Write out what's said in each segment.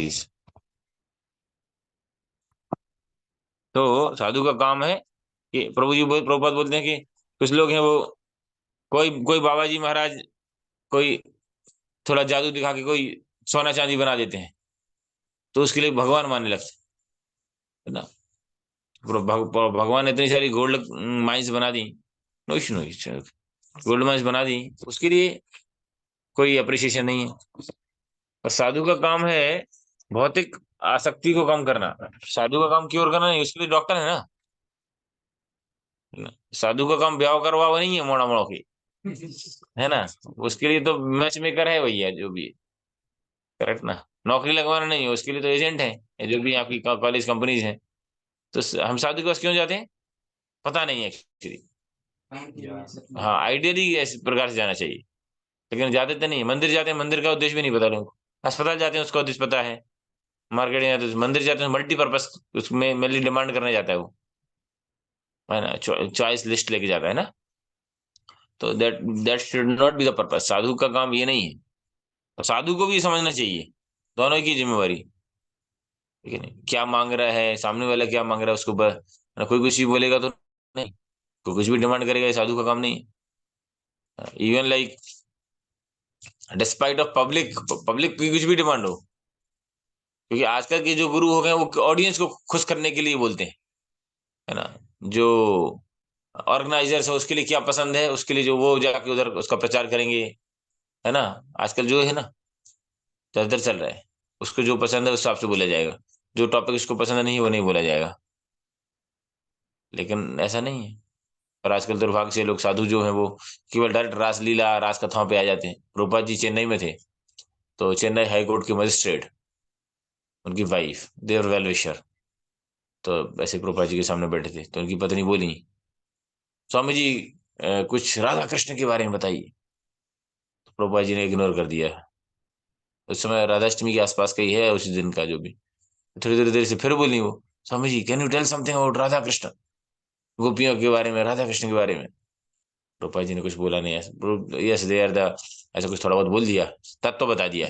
Please. तो साधु का काम है कि प्रभुपाद बोलते हैं कि कुछ लोग हैं वो, कोई कोई बाबा जी महाराज कोई थोड़ा जादू दिखा के कोई सोना चांदी बना देते हैं, तो उसके लिए भगवान मानने लगते हैं ना। भगवान ने इतनी सारी गोल्ड माइंस बना दी, no issue no issue, gold mines बना दी, उसके लिए कोई अप्रिसिएशन नहीं है। और साधु का काम है भौतिक आसक्ति को कम करना। साधु का काम क्योर करना नहीं, उसके लिए डॉक्टर है ना। साधु का काम ब्याह करवा नहीं है मोड़ा मोड़ा की, है ना। उसके लिए तो मैच मेकर है भैया जो भी, करेक्ट ना। नौकरी लगवाना नहीं है, उसके लिए तो एजेंट है जो भी आपकी कॉलेज कंपनीज है। तो हम साधु के पास क्यों जाते हैं, पता नहीं है एक्चुअली। हाँ, आइडियली इस प्रकार से जाना चाहिए, लेकिन जाते तो नहीं। मंदिर जाते हैं, मंदिर का उद्देश्य भी नहीं पता लोगों को। अस्पताल जाते हैं, उसका उद्देश्य पता है। मार्केट जाते हैं, मंदिर जाते हैं मल्टीपर्पज, उसमें मेनली डिमांड करने जाता है वो, है ना। चॉइस लिस्ट लेके जाता है ना। तो that that should not be the purpose. साधु का काम ये नहीं है। और साधु को भी समझना चाहिए दोनों की जिम्मेवारी, ठीक है नहीं। क्या मांग रहा है सामने वाला, क्या मांग रहा है उसको ना कोई कुछ भी बोलेगा तो नहीं, कोई कुछ भी डिमांड करेगा, ये साधु का काम नहीं है। Even like despite of public, public की कुछ भी डिमांड हो, क्योंकि आजकल के जो गुरु हो गए वो ऑडियंस को खुश करने के लिए बोलते हैं, है ना। जो ऑर्गेनाइजर्स है उसके लिए क्या पसंद है, उसके लिए जो वो जाके उधर उसका प्रचार करेंगे, है ना। आजकल जो है ना ज्यादातर चल रहा है, उसको जो पसंद है उस हिसाब से बोला जाएगा, जो टॉपिक उसको पसंद नहीं है वो नहीं बोला जाएगा। लेकिन ऐसा नहीं है। और आजकल दुर्भाग्य से लोग साधु जो हैं वो केवल डायरेक्ट रासलीला रास कथाओं पे आ जाते हैं। रूपा जी चेन्नई में थे, तो चेन्नई हाई कोर्ट के मजिस्ट्रेट, उनकी वाइफ देवर वेल विशर, तो ऐसे प्रभुपाद जी के सामने बैठे थे, तो उनकी पत्नी बोली, स्वामी जी कुछ राधा कृष्ण के बारे में बताइए। तो प्रभुपाद जी ने इग्नोर कर दिया। उस समय राधाष्टमी के आसपास का ही है उसी दिन का जो भी। थोड़ी देर देर से फिर बोली वो, Swami ji can you tell something about Radha Krishna, गोपियों के बारे में, राधा कृष्ण के बारे में। प्रभुपाद जी ने कुछ बोला नहीं, यस दे आर द, ऐसा कुछ थोड़ा बहुत बोल दिया, तब तो बता दिया।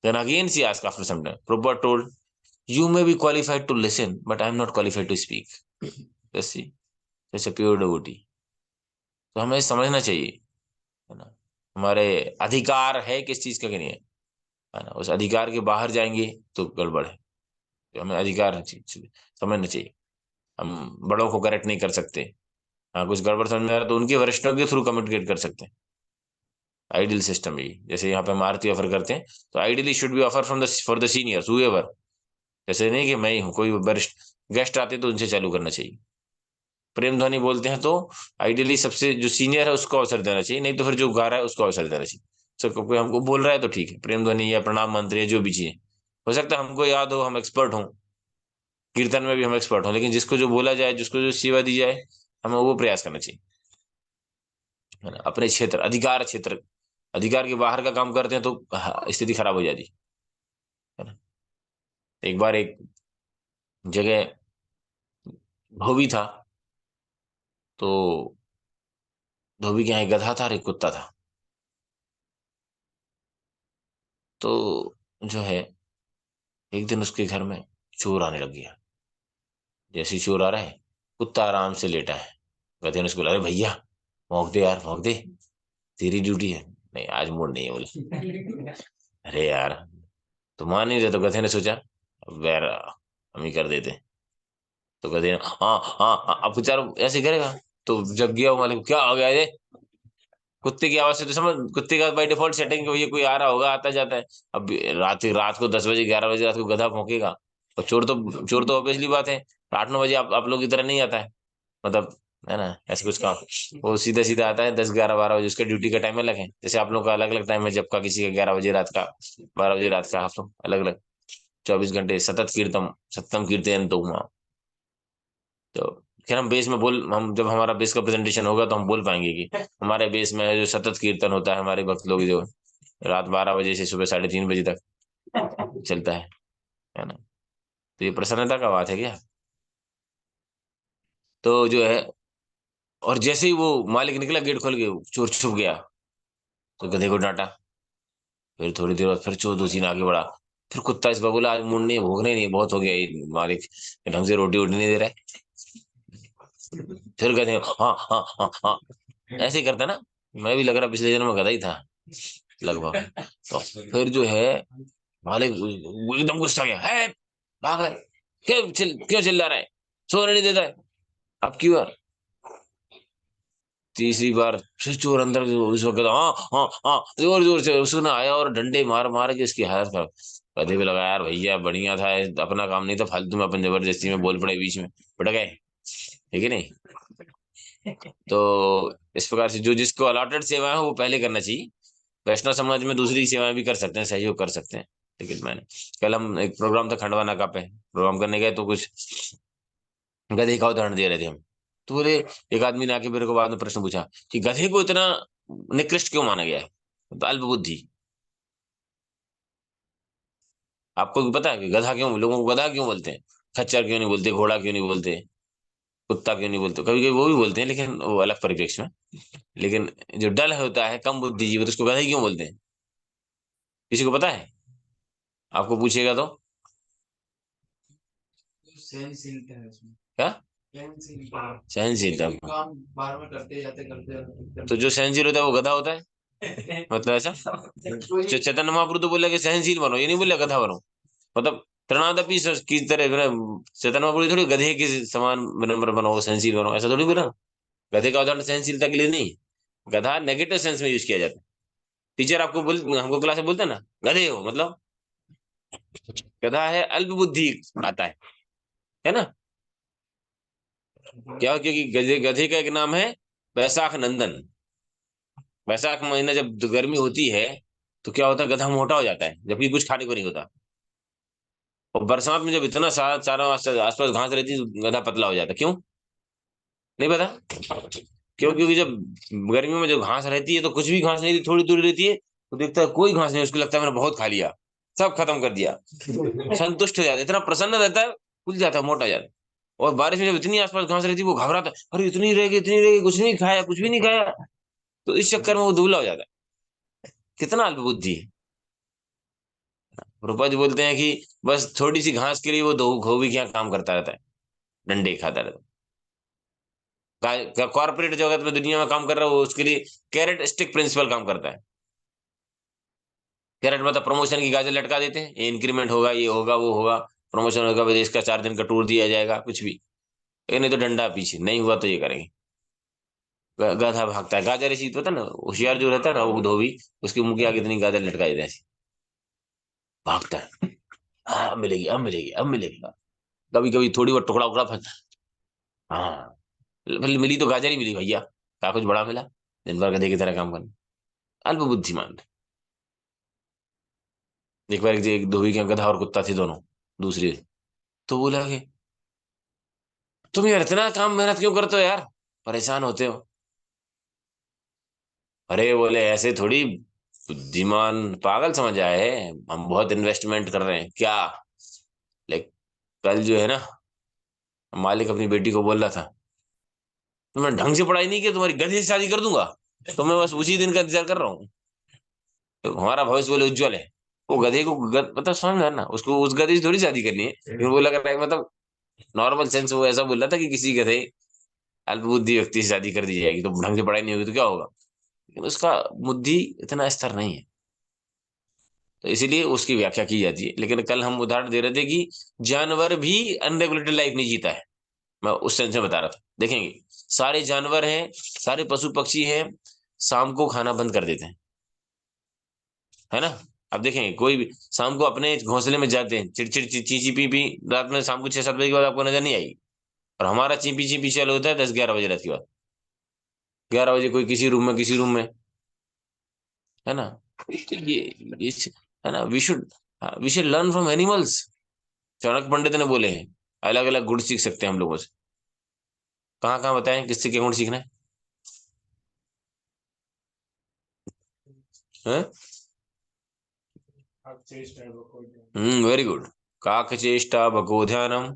Then again she asked after some time, Prabhupada told, you may be qualified to listen but I am not qualified to speak. Yes she, जैसे प्योर डिवोटी। तो हमें समझना चाहिए, है ना। हमारे अधिकार है किस चीज का कि नहीं है ना। उस अधिकार के बाहर जाएंगे तो गड़बड़ है। तो हमें अधिकार समझना चाहिए। हम बड़ों को करेक्ट नहीं कर सकते। हाँ, कुछ गड़बड़ समझ में आ रहा है तो उनके वरिष्ठों के थ्रू कम्युनिकेट कर सकते हैं। आइडियल सिस्टम ये, जैसे यहाँ पे हम आरती ऑफर करते हैं, तो ideally should be offer from the for the seniors however. जैसे नहीं कि मैं ही हूँ, कोई वरिष्ठ गेस्ट आते तो उनसे चालू करना चाहिए। प्रेम ध्वनि बोलते हैं तो आइडियली सबसे जो सीनियर है उसको अवसर देना चाहिए, नहीं तो फिर जो गा रहा है उसको अवसर देना चाहिए। सर कोई हमको बोल रहा है तो ठीक है, प्रेम ध्वनि या प्रणाम मंत्र या जो भी चीज हो सकता है हमको याद हो, हम एक्सपर्ट हों, कीर्तन में भी हम एक्सपर्ट हों, लेकिन जिसको जो बोला जाए, जिसको जो सेवा दी जाए, हमें वो प्रयास करना चाहिए, है ना। अपने क्षेत्र, अधिकार क्षेत्र, अधिकार के बाहर का काम करते हैं तो हाँ, स्थिति खराब हो जाती है ना। एक बार एक जगह धोबी था, तो धोबी के यहाँ एक गधा था और एक कुत्ता था। तो जो है एक दिन उसके घर में चोर आने लग गया। जैसे ही चोर आ रहा है, कुत्ता आराम से लेटा है। गधे ने उसको बोला, अरे भैया भौंक दे यार, भौंक दे, तेरी ड्यूटी है। नहीं आज मूड नहीं है, बोले। अरे यार, तो मान नहीं रहे, तो गधे ने सोचा अब यार हम ही कर देते। तो गधे ने हाँ हाँ हाँ, अब कुछ यार ऐसे करेगा। तो जग गया वो मालिक, क्या हो गया ये। कुत्ते की आवाज से तो समझ, कुत्ते का बाई डिफॉल्ट सेटिंग ये कोई आ रहा होगा, आता जाता है। अब रात रात को 10 बजे 11 बजे रात को गधा भौंकेगा, और चोर तो ऑब्वियसली बात है 8 9 बजे आप लोग की तरह नहीं आता है, मतलब, है ना। ऐसे कुछ काम, वो सीधा सीधा आता है 10 11 12 बजे, उसका ड्यूटी का टाइम अलग है। जैसे आप लोग का अलग अलग टाइम है, जब का किसी का 11 बजे रात का, 12 बजे रात का, आप लोग अलग अलग 24 घंटे सतत कीर्तम सत्यम कीर्तन तो हुआ। तो खैर हम बेस में बोल, हम जब हमारा बेस का प्रेजेंटेशन होगा तो हम बोल पाएंगे कि हमारे बेस में जो सतत कीर्तन होता है, हमारे भक्त लोग जो रात 12 बजे से सुबह 3:30 बजे तक चलता है ना। तो ये प्रसन्नता का बात है क्या। तो जो है, और जैसे ही वो मालिक निकला गेट खोल के, चोर छुप गया। तो गधे को डांटा। फिर थोड़ी देर बाद फिर चोर 2 3 आगे बढ़ा। फिर कुत्ता इस पर बोला, आज मूड नहीं, भूख नहीं, बहुत हो गया ये मालिक, ढंग से रोटी वोटी नहीं दे रहा है। फिर कहते हैं हाँ हाँ हाँ हाँ, ऐसे ही करता ना। मैं भी लग रहा पिछले जन्म में गधा ही था लगभग। तो फिर जो है मालिक वो एकदम गुस्सा गया है, भाग रहा है, क्यों चिल्ला रहा है, सोने नहीं देता है, अब क्यों यार। तीसरी बार फिर चोर अंदर, उस वक्त हाँ हाँ हाँ जोर जोर से उसने आया और डंडे मार मार के इसकी हालत खराब। गधे पे लगा, यार भैया बढ़िया था, अपना काम नहीं था, फालतू में अपन जबरदस्ती में बोल पड़े बीच में, पड़ गए, ठीक है नहीं। तो इस प्रकार से जो जिसको अलॉटेड सेवा है वो पहले करना चाहिए। वैष्णव समाज में दूसरी सेवाएं भी कर सकते हैं, सहयोग कर सकते हैं। लेकिन मैंने कल हम एक प्रोग्राम था खंडवा नाका पे, प्रोग्राम करने गए तो कुछ गधे का उदाहरण दे रहे थे हम। तो बोले, एक आदमी ने आके मेरे को बाद में प्रश्न पूछा कि गधे को इतना निकृष्ट क्यों माना गया है, तो अल्प बुद्धि। आपको भी पता है कि गधा क्यों, लोगों को गधा क्यों बोलते हैं, खच्चर क्यों नहीं बोलते, घोड़ा क्यों नहीं बोलते, कुत्ता क्यों नहीं बोलते, कभी कभी वो भी बोलते हैं लेकिन वो अलग परिप्रेक्ष्य में। लेकिन जो डल होता है, कम बुद्धि जीव, तो उसको गधा ही क्यों बोलते हैं, किसी को पता है? आपको पूछेगा तो सहनशीलता है उसमें। क्या? सहनशीलता। सहनशीलता। काम बार बार करते जाते करते जाते तो जो सहनशील होता है वो गधा होता है, मतलब ऐसा। चैतन्य महाप्रभु तो बोले कि सहनशील बनो, ये नहीं बोले गधा बनो। मतलब तृणादपि की तरह चैतन्य महाप्रभु थोड़ी गधे के समान विनम्र बनो, सहनशील बनो, ऐसा थोड़ी बोला। गधे का उदाहरण सहनशीलता के लिए नहीं, गधा नेगेटिव सेंस में यूज किया जाता है। टीचर आपको हमको क्लास में बोलते हैं ना, गधे हो, मतलब गधा है, अल्प बुद्धि आता है ना। क्या, क्योंकि गधे गधे का एक नाम है वैशाख नंदन। वैशाख महीना जब गर्मी होती है तो क्या होता है, गधा मोटा हो जाता है, जबकि कुछ खाने को नहीं होता। और बरसात में जब इतना सारा चारों आसपास घास रहती है तो गधा पतला हो जाता है, क्यों? नहीं पता। क्यों? क्योंकि जब गर्मियों में जब घास रहती है तो कुछ भी घास नहीं रहती, थोड़ी थोड़ी रहती है, तो देखता है कोई घास नहीं, उसको लगता है मैंने बहुत खा लिया, सब खत्म कर दिया, संतुष्ट हो जाता है, इतना प्रसन्न रहता है, फूल जाता है, मोटा हो जाता है। और बारिश में जब इतनी आसपास घास रहती है वो घबराता है, अरे इतनी रहेगी, इतनी रहेगी, कुछ नहीं खाया, कुछ भी नहीं खाया। तो इस चक्कर में वो दुबला हो जाता है। कितना अल्पबुद्धि। रूपा जी बोलते हैं कि बस थोड़ी सी घास के लिए वो दो धोबी के यहाँ काम करता रहता है, डंडे खाता रहता है। कॉर्पोरेट जगत में दुनिया में काम कर रहा है वो, उसके लिए कैरेट स्टिक प्रिंसिपल काम करता है। कैरेट मतलब प्रमोशन की गाजर लटका देते हैं, ये इंक्रीमेंट होगा, ये होगा, वो होगा, प्रमोशन होगा, विदेश का 4 दिन का टूर दिया जाएगा, कुछ भी। ये नहीं तो डंडा पीछे, नहीं हुआ तो ये करेंगे। गधा भागता है, गाजर ऐसी तो होता है ना, होशियार जो रहता है ना वो धोबी, उसके मुंह के आगे इतनी गाजर लटका देते हैं ऐसे, भागता है। हाँ अब मिलेगी, अब मिलेगी, अब मिलेगी। कभी कभी थोड़ी बहुत टुकड़ा उकड़ा फंस, हाँ मिली तो गाजर ही मिली भैया, क्या कुछ बड़ा मिला, दिन भर गधे की तरह काम करना, अल्प बुद्धिमान। एक बार एक धोबी के यहाँ गधा और कुत्ता थे दोनों, दूसरी, तो बोला कि तुम यार इतना काम मेहनत क्यों करते हो यार, परेशान होते हो। अरे बोले ऐसे थोड़ी, बुद्धिमान पागल समझ आए हैं, हम बहुत इन्वेस्टमेंट कर रहे हैं क्या। लाइक कल जो है ना, मालिक अपनी बेटी को बोल रहा था, तुमने ढंग से पढ़ाई नहीं की, तुम्हारी गधे से शादी कर दूंगा, तो मैं बस उसी दिन का इंतजार कर रहा हूँ, तो हमारा भविष्य बोले उज्जवल है। वो गधे को मतलब समझ में आया ना, उसको उस गधे से थोड़ी शादी करनी है, लेकिन वो लग रहा है मतलब नॉर्मल सेंस वो ऐसा बोल रहा था कि किसी गधे अल्पबुद्धि व्यक्ति से शादी कर दी जाएगी तो ढंग से पढ़ाई नहीं होगी तो क्या होगा। लेकिन उसका बुद्धि इतना स्तर नहीं है, तो इसीलिए उसकी व्याख्या की जाती है। लेकिन कल हम उदाहरण दे रहे थे कि जानवर भी अनरेगुलेटेड लाइफ नहीं जीता है, मैं उस सेंस में बता रहा था। देखेंगे सारे जानवर हैं, सारे पशु पक्षी हैं, शाम को खाना बंद कर देते हैं, है ना। अब देखेंगे कोई भी शाम को अपने घोंसले में जाते हैं, चिड़चिड़ चीची पी पी, रात में शाम को 6-7 बजे के बाद आपको नजर नहीं आएगी। और हमारा चीपी चीपी चालू होता है 10-11 बजे रात के बाद, 11 बजे कोई किसी रूम में, किसी रूम में, है ना। तो ये है ना, we should learn from animals. Chanakya Pandit ने बोले हैं अलग अलग गुण सीख सकते हैं हम लोगों से। कहाँ कहाँ बताएं किससे क्या गुण सीखना है? आप चेष्टा है वो कोई नहीं। Very good. काकचेष्टा भगोध्यानम,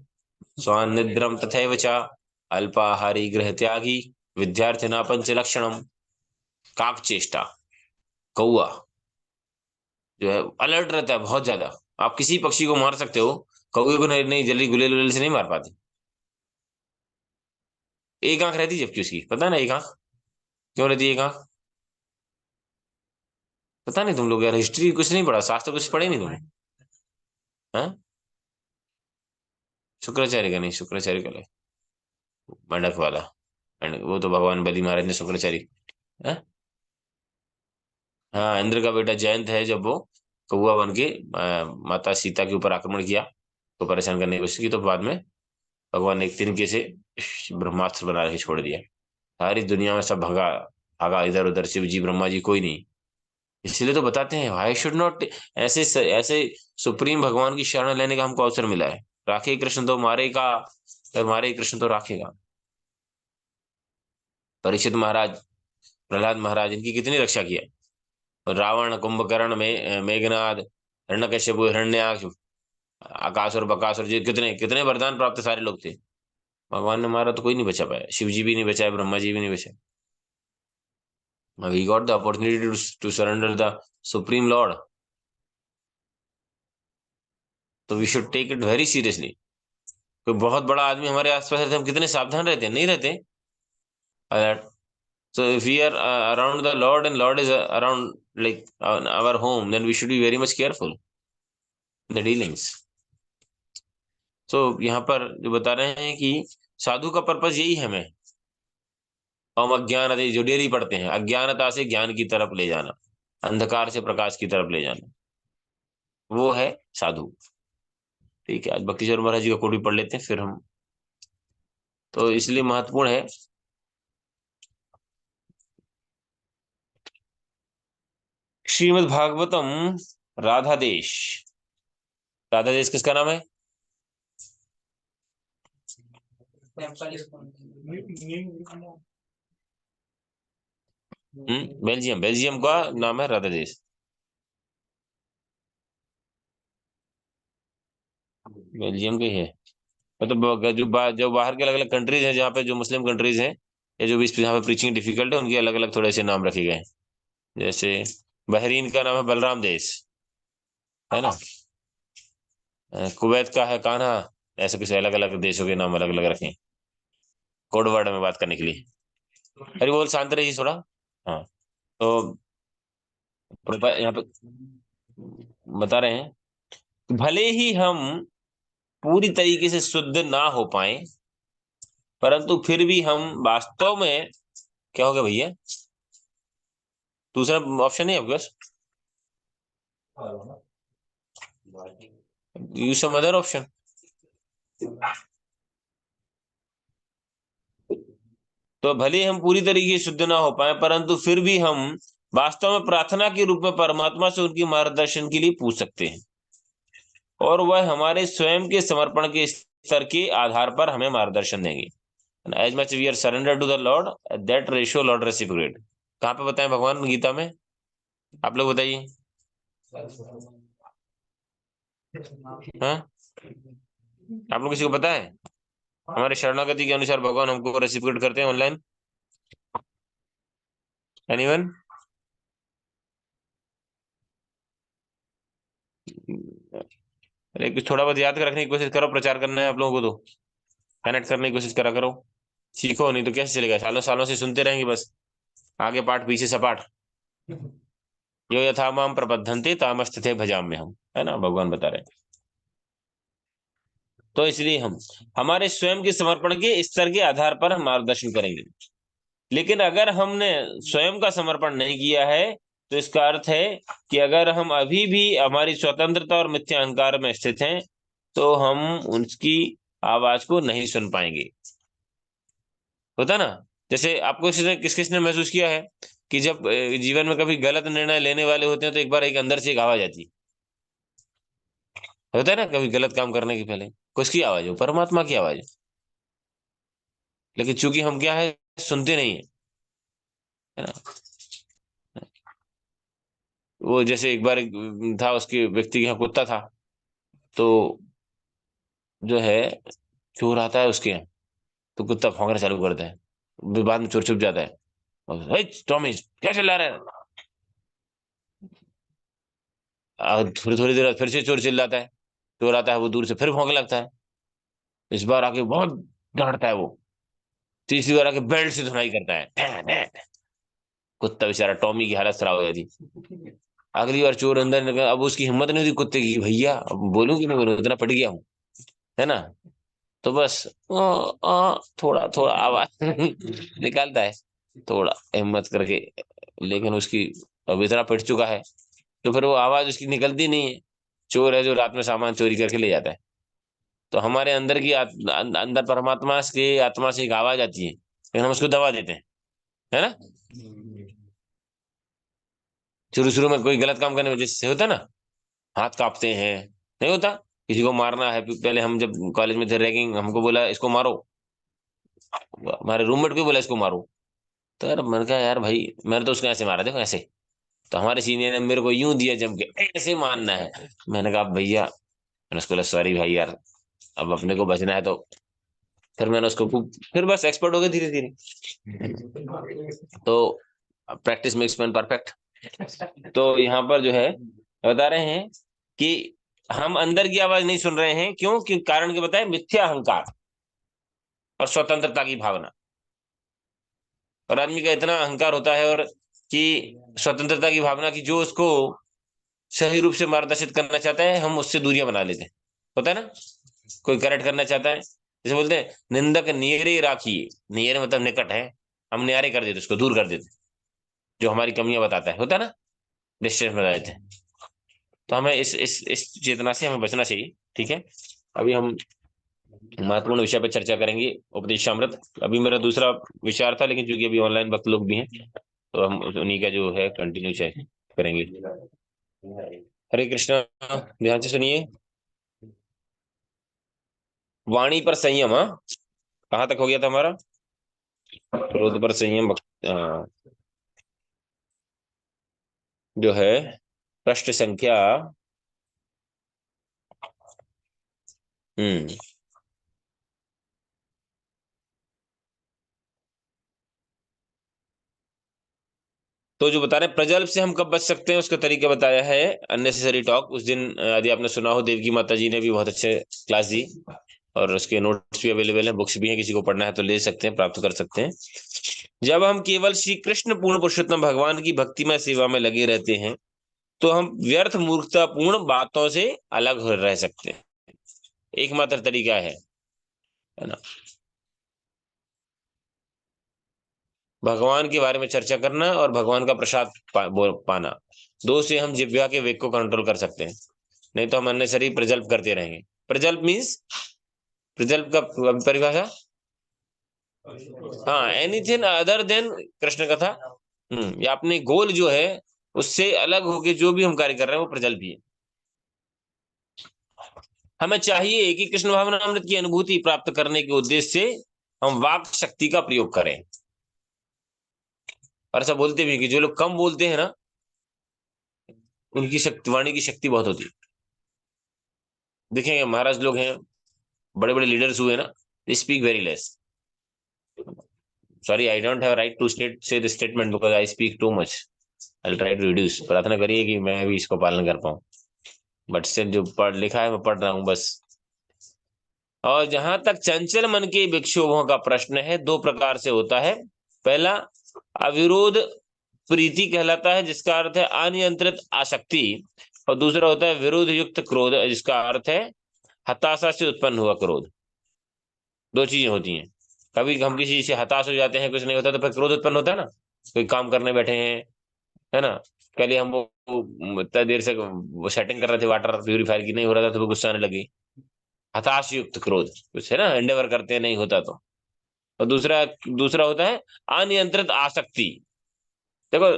स्वानिद्रम तथैव च, अल्पाहारी गृह त्यागी, विद्यार्थिना पंच लक्षणम। काकचेष्टा, कौआ जो है अलर्ट रहता है बहुत ज्यादा, आप किसी पक्षी को मार सकते हो, कौवे को नहीं, नहीं जल्दी गुलेल गुलेल से नहीं मार पाते। एक आंख रहती है जबकि उसकी, पता है ना एक आंख क्यों रहती है एक आंख? पता नहीं तुम लोग यार, हिस्ट्री कुछ नहीं पढ़ा, शास्त्र कुछ पढ़े नहीं तुमने? हाँ, शुक्राचार्य का नहीं, शुक्राचार्य का मेंढक वाला। वो तो भगवान बलि महाराज ने शुक्राचार्य। हाँ, हाँ, इंद्र का बेटा जयंत है, जब वो कौवा बन के माता सीता के ऊपर आक्रमण किया, तो परेशान करने की कोशिश की, तो बाद में भगवान ने एक तिनके से ब्रह्मास्त्र बना के छोड़ दिया। सारी दुनिया में सब भगा, भागा इधर उधर, शिव जी ब्रह्मा जी कोई नहीं। इसलिए तो बताते हैं आई शुड नॉट, ऐसे सुप्रीम भगवान की शरण लेने का हमको अवसर मिला है। राखे कृष्ण तो मारेगा, और मारे कृष्ण तो राखेगा। परीक्षित महाराज, प्रहलाद महाराज, इनकी कितनी रक्षा किया। और रावण, कुंभकर्ण में मेघनाद, हिरण्यकश्यप, हिरण्याक्ष, आकासुर बकासुर जी, कितने कितने वरदान प्राप्त सारे लोग थे। भगवान ने मारा तो कोई नहीं बचा पाया, शिव जी भी नहीं बचाए, ब्रह्मा जी भी नहीं बचाए। We got the opportunity to surrender the supreme lord, तो we should take it very seriously. कोई बहुत बड़ा आदमी हमारे आसपास रहते, हम कितने सावधान रहते हैं, नहीं रहते? So if we are around the Lord and Lord is around like our home, then we should be very much careful in the dealings. So यहाँ पर जो बता रहे हैं कि साधु का पर्पस यही है हमें, हम अज्ञान जो डेयरी पढ़ते हैं, अज्ञानता से ज्ञान की तरफ ले जाना, अंधकार से प्रकाश की तरफ ले जाना, वो है साधु। ठीक है, आज भक्ति चरण महाराज जी का कोट भी पढ़ लेते हैं फिर हम। तो इसलिए महत्वपूर्ण है श्रीमद् भागवतम। राधा देश, राधा देश किसका नाम है? बेल्जियम, बेल्जियम का नाम है राधा देश। बेल्जियम के है, मतलब जो बाहर के अलग अलग कंट्रीज हैं, जहाँ पे जो मुस्लिम कंट्रीज हैं, या जो भी जहाँ पे प्रीचिंग डिफिकल्ट है, उनके अलग अलग थोड़े से नाम रखे गए हैं। जैसे बहरीन का नाम है बलराम देश, है ना? कुवैत का है कान्हा। ऐसे कुछ अलग अलग देशों के नाम अलग अलग रखे हैं, कोड वर्ड में बात करने के लिए। अरे बोल, शांत रहिए थोड़ा। हाँ, तो यहाँ पे बता रहे हैं, भले ही हम पूरी तरीके से शुद्ध ना हो पाए, परंतु फिर भी हम वास्तव में, क्या हो गया भैया? दूसरा ऑप्शन नहीं है आपके पास? Use some other option. तो भले ही हम पूरी तरीके से शुद्ध ना हो पाए, परंतु फिर भी हम वास्तव में प्रार्थना के रूप में परमात्मा से उनकी मार्गदर्शन के लिए पूछ सकते हैं, और वह हमारे स्वयं के समर्पण के स्तर के आधार पर हमें मार्गदर्शन देंगे। As much we are surrender to the lord, that ratio lord reciprocate. कहाँ पे बताएं भगवान गीता में? आप लोग बताइए। हाँ, आप लोग किसी को पता है? हमारे शरणागति के अनुसार भगवान हमको रेसिप्रोकेट करते हैं ऑनलाइन? एनीवन? अरे कुछ थोड़ा बहुत याद रखने की कोशिश करो, प्रचार करना है आप लोगों को, तो कनेक्ट करने की कोशिश करा करो। सीखो, नहीं तो कैसे चलेगा? सालों सालों से सुनते रहेंगे बस, आगे पाठ पीछे सपाट। यो यथा माम प्रबद्धन्ते तामस्तथे भजाम्य हम, है ना, भगवान बता रहे हैं। तो इसलिए हम हमारे स्वयं के समर्पण के स्तर के आधार पर हम मार्गदर्शन करेंगे। लेकिन अगर हमने स्वयं का समर्पण नहीं किया है, तो इसका अर्थ है कि अगर हम अभी भी हमारी स्वतंत्रता और मिथ्या अहंकार में स्थित हैं, तो हम उनकी आवाज को नहीं सुन पाएंगे। होता ना, जैसे आपको किस किसने महसूस किया है कि जब जीवन में कभी गलत निर्णय लेने वाले होते हैं, तो एक बार एक अंदर से एक आवाज आती है। होता है ना, कभी गलत काम करने के पहले किसकी आवाज है? वो परमात्मा की आवाज है। लेकिन चूंकि हम क्या है, सुनते नहीं है, है ना? वो जैसे एक बार था, उसके व्यक्ति के यहाँ कुत्ता था, तो जो है चोर आता है उसके यहाँ, तो कुत्ता भौंकना चालू करता है, बाद में चोर छुप जाता है, और, "हे, टॉमी क्या चिल्ला रहा है?" थोड़ी थोड़ी देर बाद फिर से चोर चिल्लाता है, चोर आता है, वो दूर से फिर भौंकने लगता है। इस बार आके बहुत डांटता है वो। तीसरी बार आके बेल्ट से धुनाई करता है, ठै, ठै। कुत्ता बेचारा टॉमी की हालत खराब हो जाती। अगली बार चोर अंदर निकला, अब उसकी हिम्मत नहीं होती कुत्ते की, भैया अब बोलूं कि नहीं बोलूं, इतना पट गया हूँ, है ना। तो बस थोड़ा थोड़ा आवाज निकालता है, थोड़ा हिम्मत करके। लेकिन उसकी अब इतना पिट चुका है, तो फिर वो आवाज उसकी निकलती नहीं है। चोर है जो रात में सामान चोरी करके ले जाता है। तो हमारे अंदर की अंदर परमात्मा के आत्मा से एक आवाज आती है, लेकिन हम उसको दबा देते हैं, है ना। शुरू शुरू में कोई गलत काम करने में जैसे होता है ना, हाथ कांपते हैं, नहीं होता, किसी को मारना है। पहले हम जब कॉलेज में थे, रैगिंग, हमको बोला इसको मारो, हमारे रूममेट को बोला इसको मारो। तो यार मैंने कहा यार भाई, मैंने तो उसको ऐसे मारा, देखो ऐसे। तो हमारे सीनियर ने मेरे को यूं दिया जम के, ऐसे मारना है। मैंने कहा भैया, मैंने उसको बोला सॉरी भाई यार, अब अपने को बचना है। तो फिर मैंने उसको फिर बस एक्सपर्ट हो गए धीरे धीरे। तो प्रैक्टिस मेक्स मैन परफेक्ट। तो यहाँ पर जो है बता रहे हैं कि हम अंदर की आवाज नहीं सुन रहे हैं, क्यों? कि कारण के बताए, मिथ्या अहंकार और स्वतंत्रता की भावना। और आदमी का इतना अहंकार होता है, और कि स्वतंत्रता की भावना की, जो उसको सही रूप से मार्गदर्शित करना चाहता है, हम उससे दूरियां बना लेते हैं। होता है ना, कोई करेक्ट करना चाहता है, जैसे बोलते हैं निंदक नियरे राखिए, नियरे मतलब निकट है, हम न्यारे कर देते, उसको दूर कर देते, जो हमारी कमियां बताता है, होता है ना, डिस्टेंस में रहते हैं। तो हमें इस चेतना से हमें बचना चाहिए, ठीक है। अभी हम महत्वपूर्ण विषय पर चर्चा करेंगे, उपदेशामृत। अभी मेरा दूसरा विचार था, लेकिन चूंकि अभी ऑनलाइन भक्त लोग भी हैं, तो हम उन्हीं का जो है कंटिन्यू करेंगे। हरे कृष्णा, ध्यान से सुनिए। वाणी पर संयम, हाँ, कहाँ तक हो गया था हमारा? क्रोध पर संयम, जो है पृष्ठ संख्या, हम्म। तो जो बता रहे हैं प्रजल्प से हम कब बच सकते हैं, उसका तरीका बताया है, अननेसेसरी टॉक। उस दिन यदि आपने सुना हो, देवकी माता जी ने भी बहुत अच्छे क्लास दी, और उसके नोट्स भी अवेलेबल हैं, बुक्स भी हैं, किसी को पढ़ना है तो ले सकते हैं, प्राप्त कर सकते हैं। जब हम केवल श्री कृष्ण पूर्ण पुरुषोत्तम भगवान की भक्तिमय सेवा में लगे रहते हैं, तो हम व्यर्थ मूर्खतापूर्ण बातों से अलग हो रह सकते हैं। एकमात्र तरीका है ना, भगवान के बारे में चर्चा करना और भगवान का प्रसाद पाना। दो से हम जिह्वा के वेग को कंट्रोल कर सकते हैं, नहीं तो हम अननेसरी प्रजल्प करते रहेंगे। प्रजल्प मीन्स, प्रजल्प का परिभाषा, हाँ, एनीथिंग अदर देन कृष्ण कथा। या अपने गोल जो है उससे अलग होके जो भी हम कार्य कर रहे हैं, वो प्रजल्प ही है। हमें चाहिए कि कृष्ण भावनामृत की अनुभूति प्राप्त करने के उद्देश्य से हम वाक शक्ति का प्रयोग करें। और ऐसा बोलते भी कि जो लोग कम बोलते हैं ना, उनकी शक्ति, वाणी की शक्ति बहुत होती है। देखेंगे महाराज लोग हैं, बड़े बड़े लीडर्स हुए ना, speak very less. Sorry, I don't have right to say the statement, because I speak too much. I try to reduce, प्रार्थना करिए कि मैं भी इसको पालन कर पाऊं। बट से जो पढ़ लिखा है मैं पढ़ रहा हूं बस। और जहां तक चंचल मन के विक्षोभों का प्रश्न है, दो प्रकार से होता है। पहला अविरोध प्रीति कहलाता है, जिसका अर्थ है अनियंत्रित आसक्ति। और दूसरा होता है विरोध युक्त क्रोध, जिसका अर्थ है हताशा से उत्पन्न हुआ क्रोध। दो चीजें होती हैं। कभी हम किसी चीज से हताश हो जाते हैं, कुछ नहीं होता, तो फिर क्रोध उत्पन्न होता है ना। कोई काम करने बैठे हैं, है ना, कल ही हम वो इतना देर से वो सेटिंग कर रहे थे वाटर प्यूरिफायर की, नहीं हो रहा था तो वो गुस्सा आने लगी। हताश युक्त क्रोध, कुछ है ना, एंडेवर करते हैं, नहीं होता तो। और दूसरा दूसरा होता है अनियंत्रित आसक्ति। देखो,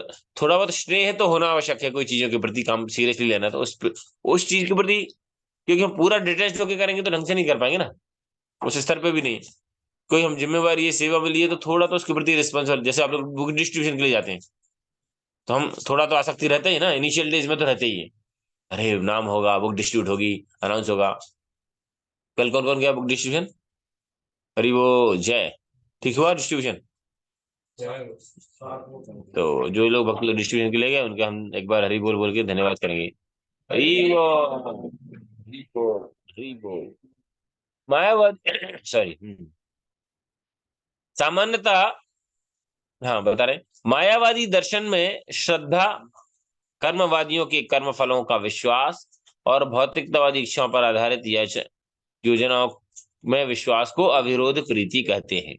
थोड़ा बहुत स्नेह तो होना आवश्यक है, कोई चीजों के प्रति काम सीरियसली लेना, तो उस चीज के प्रति, क्योंकि हम पूरा डिटेच होकर करेंगे तो ढंग से नहीं कर पाएंगे ना, उस स्तर पे भी नहीं। कोई हम जिम्मेवारी, ये सेवा मिली है, तो थोड़ा तो उसके प्रति रिस्पॉन्सिबल, जैसे आप लोग बुक डिस्ट्रीब्यूशन के लिए जाते हैं, तो हम थोड़ा तो आसक्ति रहता ही ना, इनिशियल डेज में तो रहते ही है। अरे नाम होगा, बुक डिस्ट्रीब्यूट होगी, अनाउंस होगा। कल कौन कौन गया बुक डिस्ट्रीब्यूशन? अरे वो जय, ठीक हुआ डिस्ट्रीब्यूशन? तो जो लोग भक्त लोग डिस्ट्रीब्यूशन के लिए गए, उनका हम एक बार हरी बोल बोल के धन्यवाद करेंगे। हरी बोल, हरी बोल, हरी बोल। मायावादी सॉरी, सामान्यतः, हाँ बता रहे, मायावादी दर्शन में श्रद्धा, कर्मवादियों के कर्म फलों का विश्वास और भौतिकतावादी इच्छाओं पर आधारित योजनाओं में विश्वास को अविरोध प्रीति कहते हैं।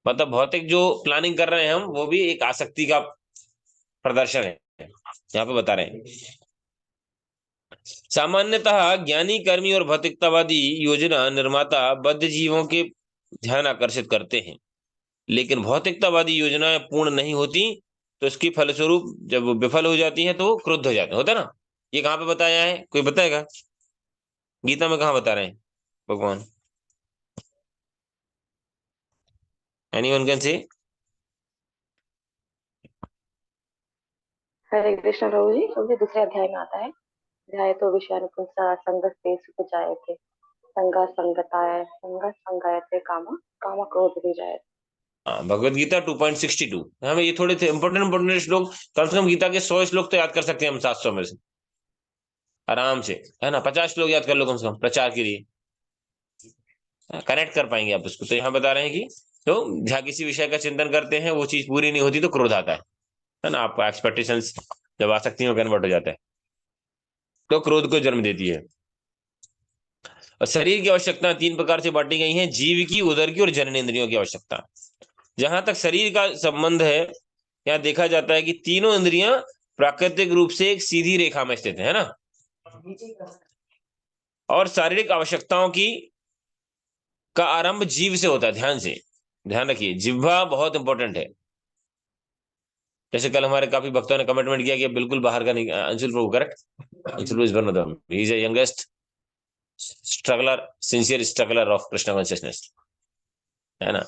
मतलब भौतिक जो प्लानिंग कर रहे हैं हम, वो भी एक आसक्ति का प्रदर्शन है, यहाँ पे बता रहे हैं। सामान्यतः ज्ञानी, कर्मी और भौतिकतावादी योजना निर्माता बद्ध जीवों के ध्यान आकर्षित करते हैं, लेकिन भौतिकतावादी योजनाएं पूर्ण नहीं होती, तो इसकी फलस्वरूप जब वो विफल हो जाती हैं तो वो क्रुद्ध हो जाते हैं, होता है ना। ये कहाँ पे बताया है, कोई बताएगा? गीता में कहाँ बता रहे हैं भगवान? Anyone can say? हरे कृष्ण प्रभु जी, क्योंकि दूसरे अध्याय में आता है, अध्याय तो विषयानुपुंसा संगत ते सुख जाए थे, संगा संगताय संगा संगाय थे कामा कामा क्रोध भी जाए। हाँ, भगवत गीता 2.62। हमें ये थोड़े थे इंपोर्टेंट इंपोर्टेंट श्लोक, कम से कम गीता के 100 श्लोक तो याद कर सकते हैं हम 700 में से आराम से, है ना। 50 श्लोक याद कर लो कम से कम प्रचार के लिए, कनेक्ट कर पाएंगे आप उसको। तो यहाँ बता रहे हैं कि तो जहाँ किसी विषय का चिंतन करते हैं वो चीज पूरी नहीं होती तो क्रोध आता है ना। आपका एक्सपेक्टेशंस जब आसक्ति में कन्वर्ट हो जाता है तो क्रोध को जन्म देती है। और शरीर की आवश्यकता 3 प्रकार से बांटी गई हैं: जीव की, उदर की और जननेंद्रियों की आवश्यकता। जहां तक शरीर का संबंध है, यहाँ देखा जाता है कि तीनों इंद्रियां प्राकृतिक रूप से एक सीधी रेखा में स्थित है ना। और शारीरिक आवश्यकताओं की का आरंभ जीव से होता है। ध्यान से, ध्यान रखिए, जिह्वा बहुत इंपॉर्टेंट है। जैसे कल हमारे काफी भक्तों ने कमिटमेंट किया कि बिल्कुल बाहर का नहीं। Anshul Prabhu, correct? Anshul Prabhu is one of them, he is the youngest struggler, sincere struggler of Krishna consciousness, है ना।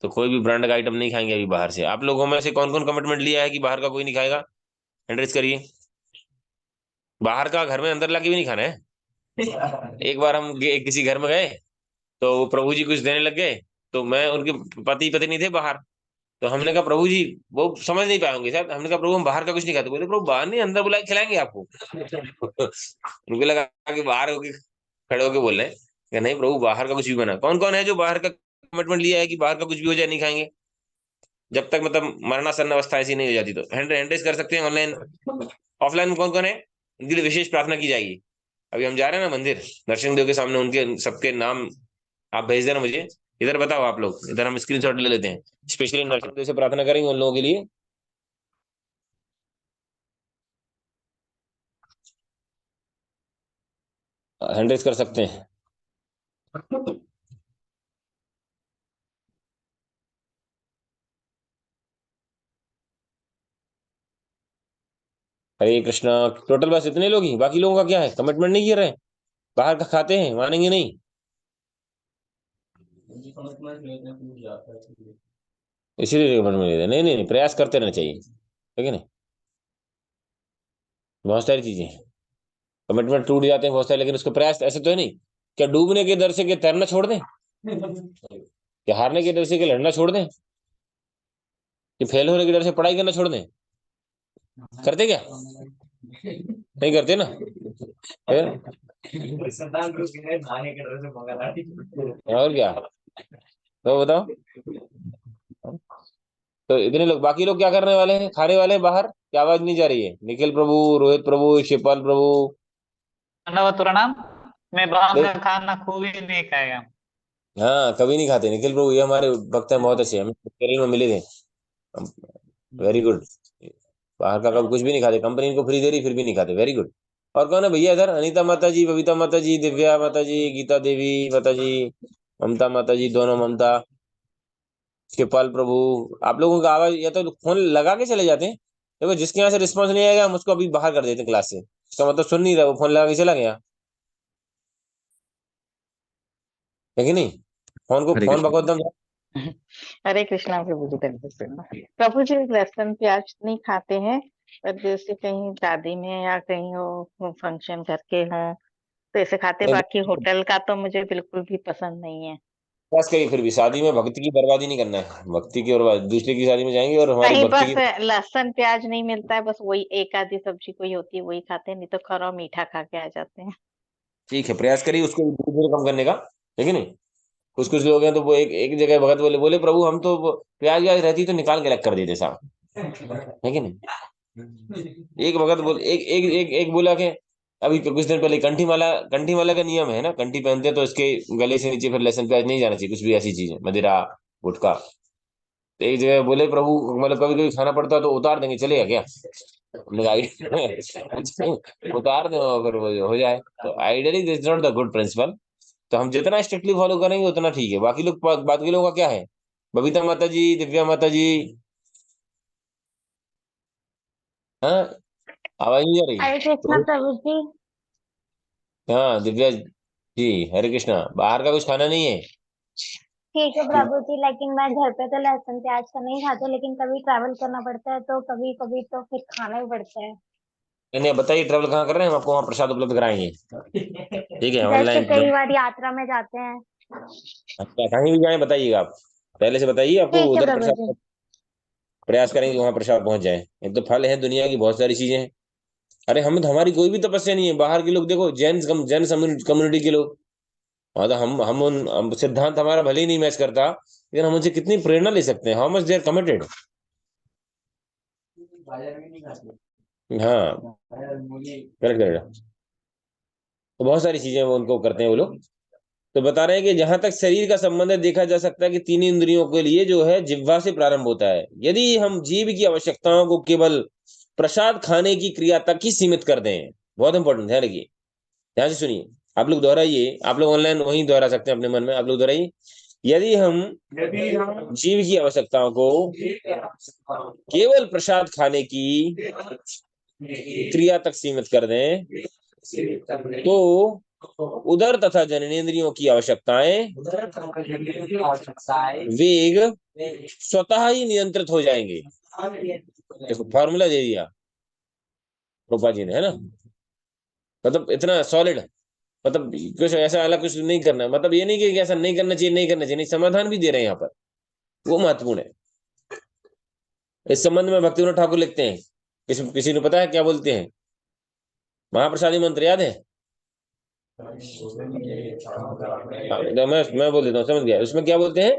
तो कोई भी ब्रांड का आइटम नहीं खाएंगे अभी बाहर से। आप लोगों में से कौन कौन कमिटमेंट लिया है कि बाहर का कोई नहीं खाएगा? हैंड रेज करिए। बाहर का घर में अंदर लाके भी नहीं खाना है। एक बार हम किसी घर में गए, तो वो प्रभु जी कुछ देने लग गए, तो मैं उनके पति पत्नी थे बाहर, तो हमने कहा प्रभु जी, वो समझ नहीं पाए होंगे शायद, हमने कहा प्रभु हम बाहर का कुछ नहीं खाते। बोले प्रभु बाहर नहीं, अंदर बुला के खिलाएंगे आपको। उनको लगा कि बाहर होके खड़े होके बोल रहे हैं कि नहीं प्रभु बाहर का कुछ भी बना। कौन कौन है जो बाहर का कमिटमेंट लिया है कि बाहर का कुछ भी हो जाए नहीं खाएंगे, जब तक मतलब मरणासन्न अवस्था ऐसी नहीं हो जाती? तो हैंड रेज कर सकते हैं ऑनलाइन। ऑफलाइन में कौन कौन है, इनके लिए विशेष प्रार्थना की जाएगी। अभी हम जा रहे हैं ना मंदिर, नरसिंह देव के सामने, उनके सबके नाम आप भेज देना मुझे। इधर बताओ आप लोग, इधर हम स्क्रीनशॉट ले लेते हैं। स्पेशली नरसिंह देव से प्रार्थना करेंगे उन लोगों के लिए। हैंड रेज कर सकते हैं। हरे कृष्णा। टोटल बस इतने लोग ही, बाकी लोगों का क्या है? कमिटमेंट नहीं कर रहे हैं, बाहर का खाते हैं, मानेंगे नहीं। इसीलिए कमिटमेंट नहीं नहीं नहीं, प्रयास करते रहना चाहिए, ठीक है ना। बहुत सारी चीजें हैं, कमिटमेंट टूट जाते हैं बहुत सारे, लेकिन उसका प्रयास ऐसे तो है नहीं। क्या डूबने के डर से क्या तैरना छोड़ दें? क्या हारने के डर से क्या लड़ना छोड़ दें? कि फेल होने के डर से पढ़ाई करना छोड़ दें? करते क्या? नहीं करते ना। फिर और क्या, तो बताओ। तो इतने लोग, बाकी लोग क्या करने वाले हैं? खाने वाले हैं बाहर। क्या आवाज नहीं जा रही है? निखिल प्रभु, रोहित प्रभु, शिवपाल प्रभु। प्रणाम। मैं बाहर देख, का खाना खूब ही नहीं खाएगा। हाँ कभी नहीं खाते निखिल प्रभु, ये हमारे भक्त हैं, बहुत अच्छे, हमें केरल में मिले थे। Very good. बाहर का कभी कुछ भी नहीं खाते, कंपनी इनको फ्री दे रही फिर भी नहीं खाते, वेरी गुड। और कौन है भैया इधर? अनीता माता जी, बबीता माता जी, दिव्या माता जी, गीता देवी माता जी, ममता माता जी, दोनों ममता, शिवपाल प्रभु। आप लोगों का आवाज, या तो फोन लगा के चले जाते हैं। देखो जिसके यहाँ से रिस्पॉन्स नहीं आएगा हम उसको अभी बाहर कर देते हैं क्लास से, इसका मतलब सुन नहीं रहा, वो फोन लगा के चला गया, है कि नहीं? फोन को, हरे फोन कृष्ण। भगवत। हरे कृष्णा प्रभु जी, हरे कृष्णा। प्रभु जी लहसुन प्याज नहीं खाते हैं, पर जैसे कहीं शादी में या कहीं हो फंक्शन घर के हों तो ऐसे खाते, बाकी होटल का तो मुझे बिल्कुल भी पसंद नहीं है। प्रयास करिए, फिर भी शादी में भक्ति की बर्बादी नहीं करना है। भक्ति की बर्बादी, दूसरे की शादी में जाएंगे और हमारी कहीं भक्ति बस की। लहसुन प्याज नहीं मिलता है, बस वही एक आधी सब्जी कोई होती है वही खाते हैं, नहीं तो खरा मीठा खा के आ जाते हैं। ठीक है, प्रयास करिए उसको धीरे धीरे कम करने का, है कि नहीं। कुछ कुछ लोग हैं तो वो एक एक जगह भगत बोले बोले प्रभु हम तो प्याज व्याज रहती तो निकाल के अलग कर देते साहब, है कि नहीं। एक भगत बोल एक एक एक एक बोला कि अभी कुछ दिन पहले कंठी माला का नियम है ना, कंठी पहनते हैं तो इसके गले से नीचे फिर लहसुन प्याज नहीं जाना चाहिए, कुछ भी ऐसी चीज है, मदिरा गुटखा। तो एक जगह बोले प्रभु मतलब कभी कभी खाना पड़ता है तो उतार देंगे, चलेगा क्या। हमने कहा, उतार दो अगर वो हो जाए तो। Ideally this is not the good principle. तो हम जितना स्ट्रिक्टली फॉलो करेंगे उतना ठीक है। बाकी लोग, बाकी लोगों का क्या है। बबीता माता जी, दिव्या माता जी, हाँ, आवाज नहीं आ रही। हरे कृष्णा प्रभु जी। हाँ दिव्या जी, हरे कृष्णा। बाहर का कुछ खाना नहीं है। ठीक है प्रभु जी, लेकिन मैं घर पे तो लहसुन प्याज का नहीं खाते, लेकिन कभी ट्रैवल करना पड़ता है तो कभी कभी तो फिर खाना ही पड़ता है। नहीं बताइए ट्रैवल कहाँ कर रहे हैं, हम आपको वहाँ प्रसाद उपलब्ध कराएंगे। ठीक है, जैसे ऑनलाइन। कई बार यात्रा में जाते हैं। अच्छा, कहीं भी जाए बताइएगा आप, पहले से बताइए, आपको ठीक है उधर प्रभु जी। प्रसाद, प्रयास करेंगे वहां प्रसाद पहुंच जाए। एक तो फल है, दुनिया की बहुत सारी चीजें हैं। अरे हम तो, हमारी कोई भी तपस्या नहीं है। बाहर के लोग देखो, जैन कम्युनिटी के लोग, हाँ तो हम सिद्धांत हमारा भले ही नहीं मैच करता, लेकिन हम उनसे कितनी प्रेरणा ले सकते हैं। How much they are committed. बाजार में नहीं खाते। हाँ, बाजार मूली। Correct correct. तो बहुत सारी चीजें वो उनको करते हैं वो लोग। तो बता रहे हैं कि जहां तक शरीर का संबंध है, देखा जा सकता है कि तीन इंद्रियों के लिए जो है जिह्वा से प्रारंभ होता है। यदि हम जीव की आवश्यकताओं को केवल प्रसाद खाने की क्रिया तक ही सीमित कर दें, बहुत इंपॉर्टेंट ध्यान रखिए, ध्यान से सुनिए। आप लोग दोहराइए, आप लोग ऑनलाइन वहीं दोहरा सकते हैं अपने मन में, आप लोग दोहराइए। यदि हम यदि हम जीव की आवश्यकताओं को केवल प्रसाद खाने की क्रिया तक सीमित कर दें, तो उदर तथा जननेंद्रियों की आवश्यकताएं वेग स्वतः ही नियंत्रित हो जाएंगे। देखो फॉर्मूला दे दिया रूपा जी ने, है ना। मतलब इतना सॉलिड, मतलब कुछ ऐसा अलग कुछ नहीं करना, मतलब ये नहीं कि ऐसा नहीं करना चाहिए, नहीं करना चाहिए, नहीं, समाधान भी दे रहे हैं यहाँ पर, वो महत्वपूर्ण है। इस संबंध में भक्तिविनोद ठाकुर लिखते हैं, किसी ने पता है क्या बोलते हैं। महाप्रसादी मंत्र याद है। हाँ, तो मैं बोल देता हूँ, समझ गया। उसमें क्या बोलते हैं,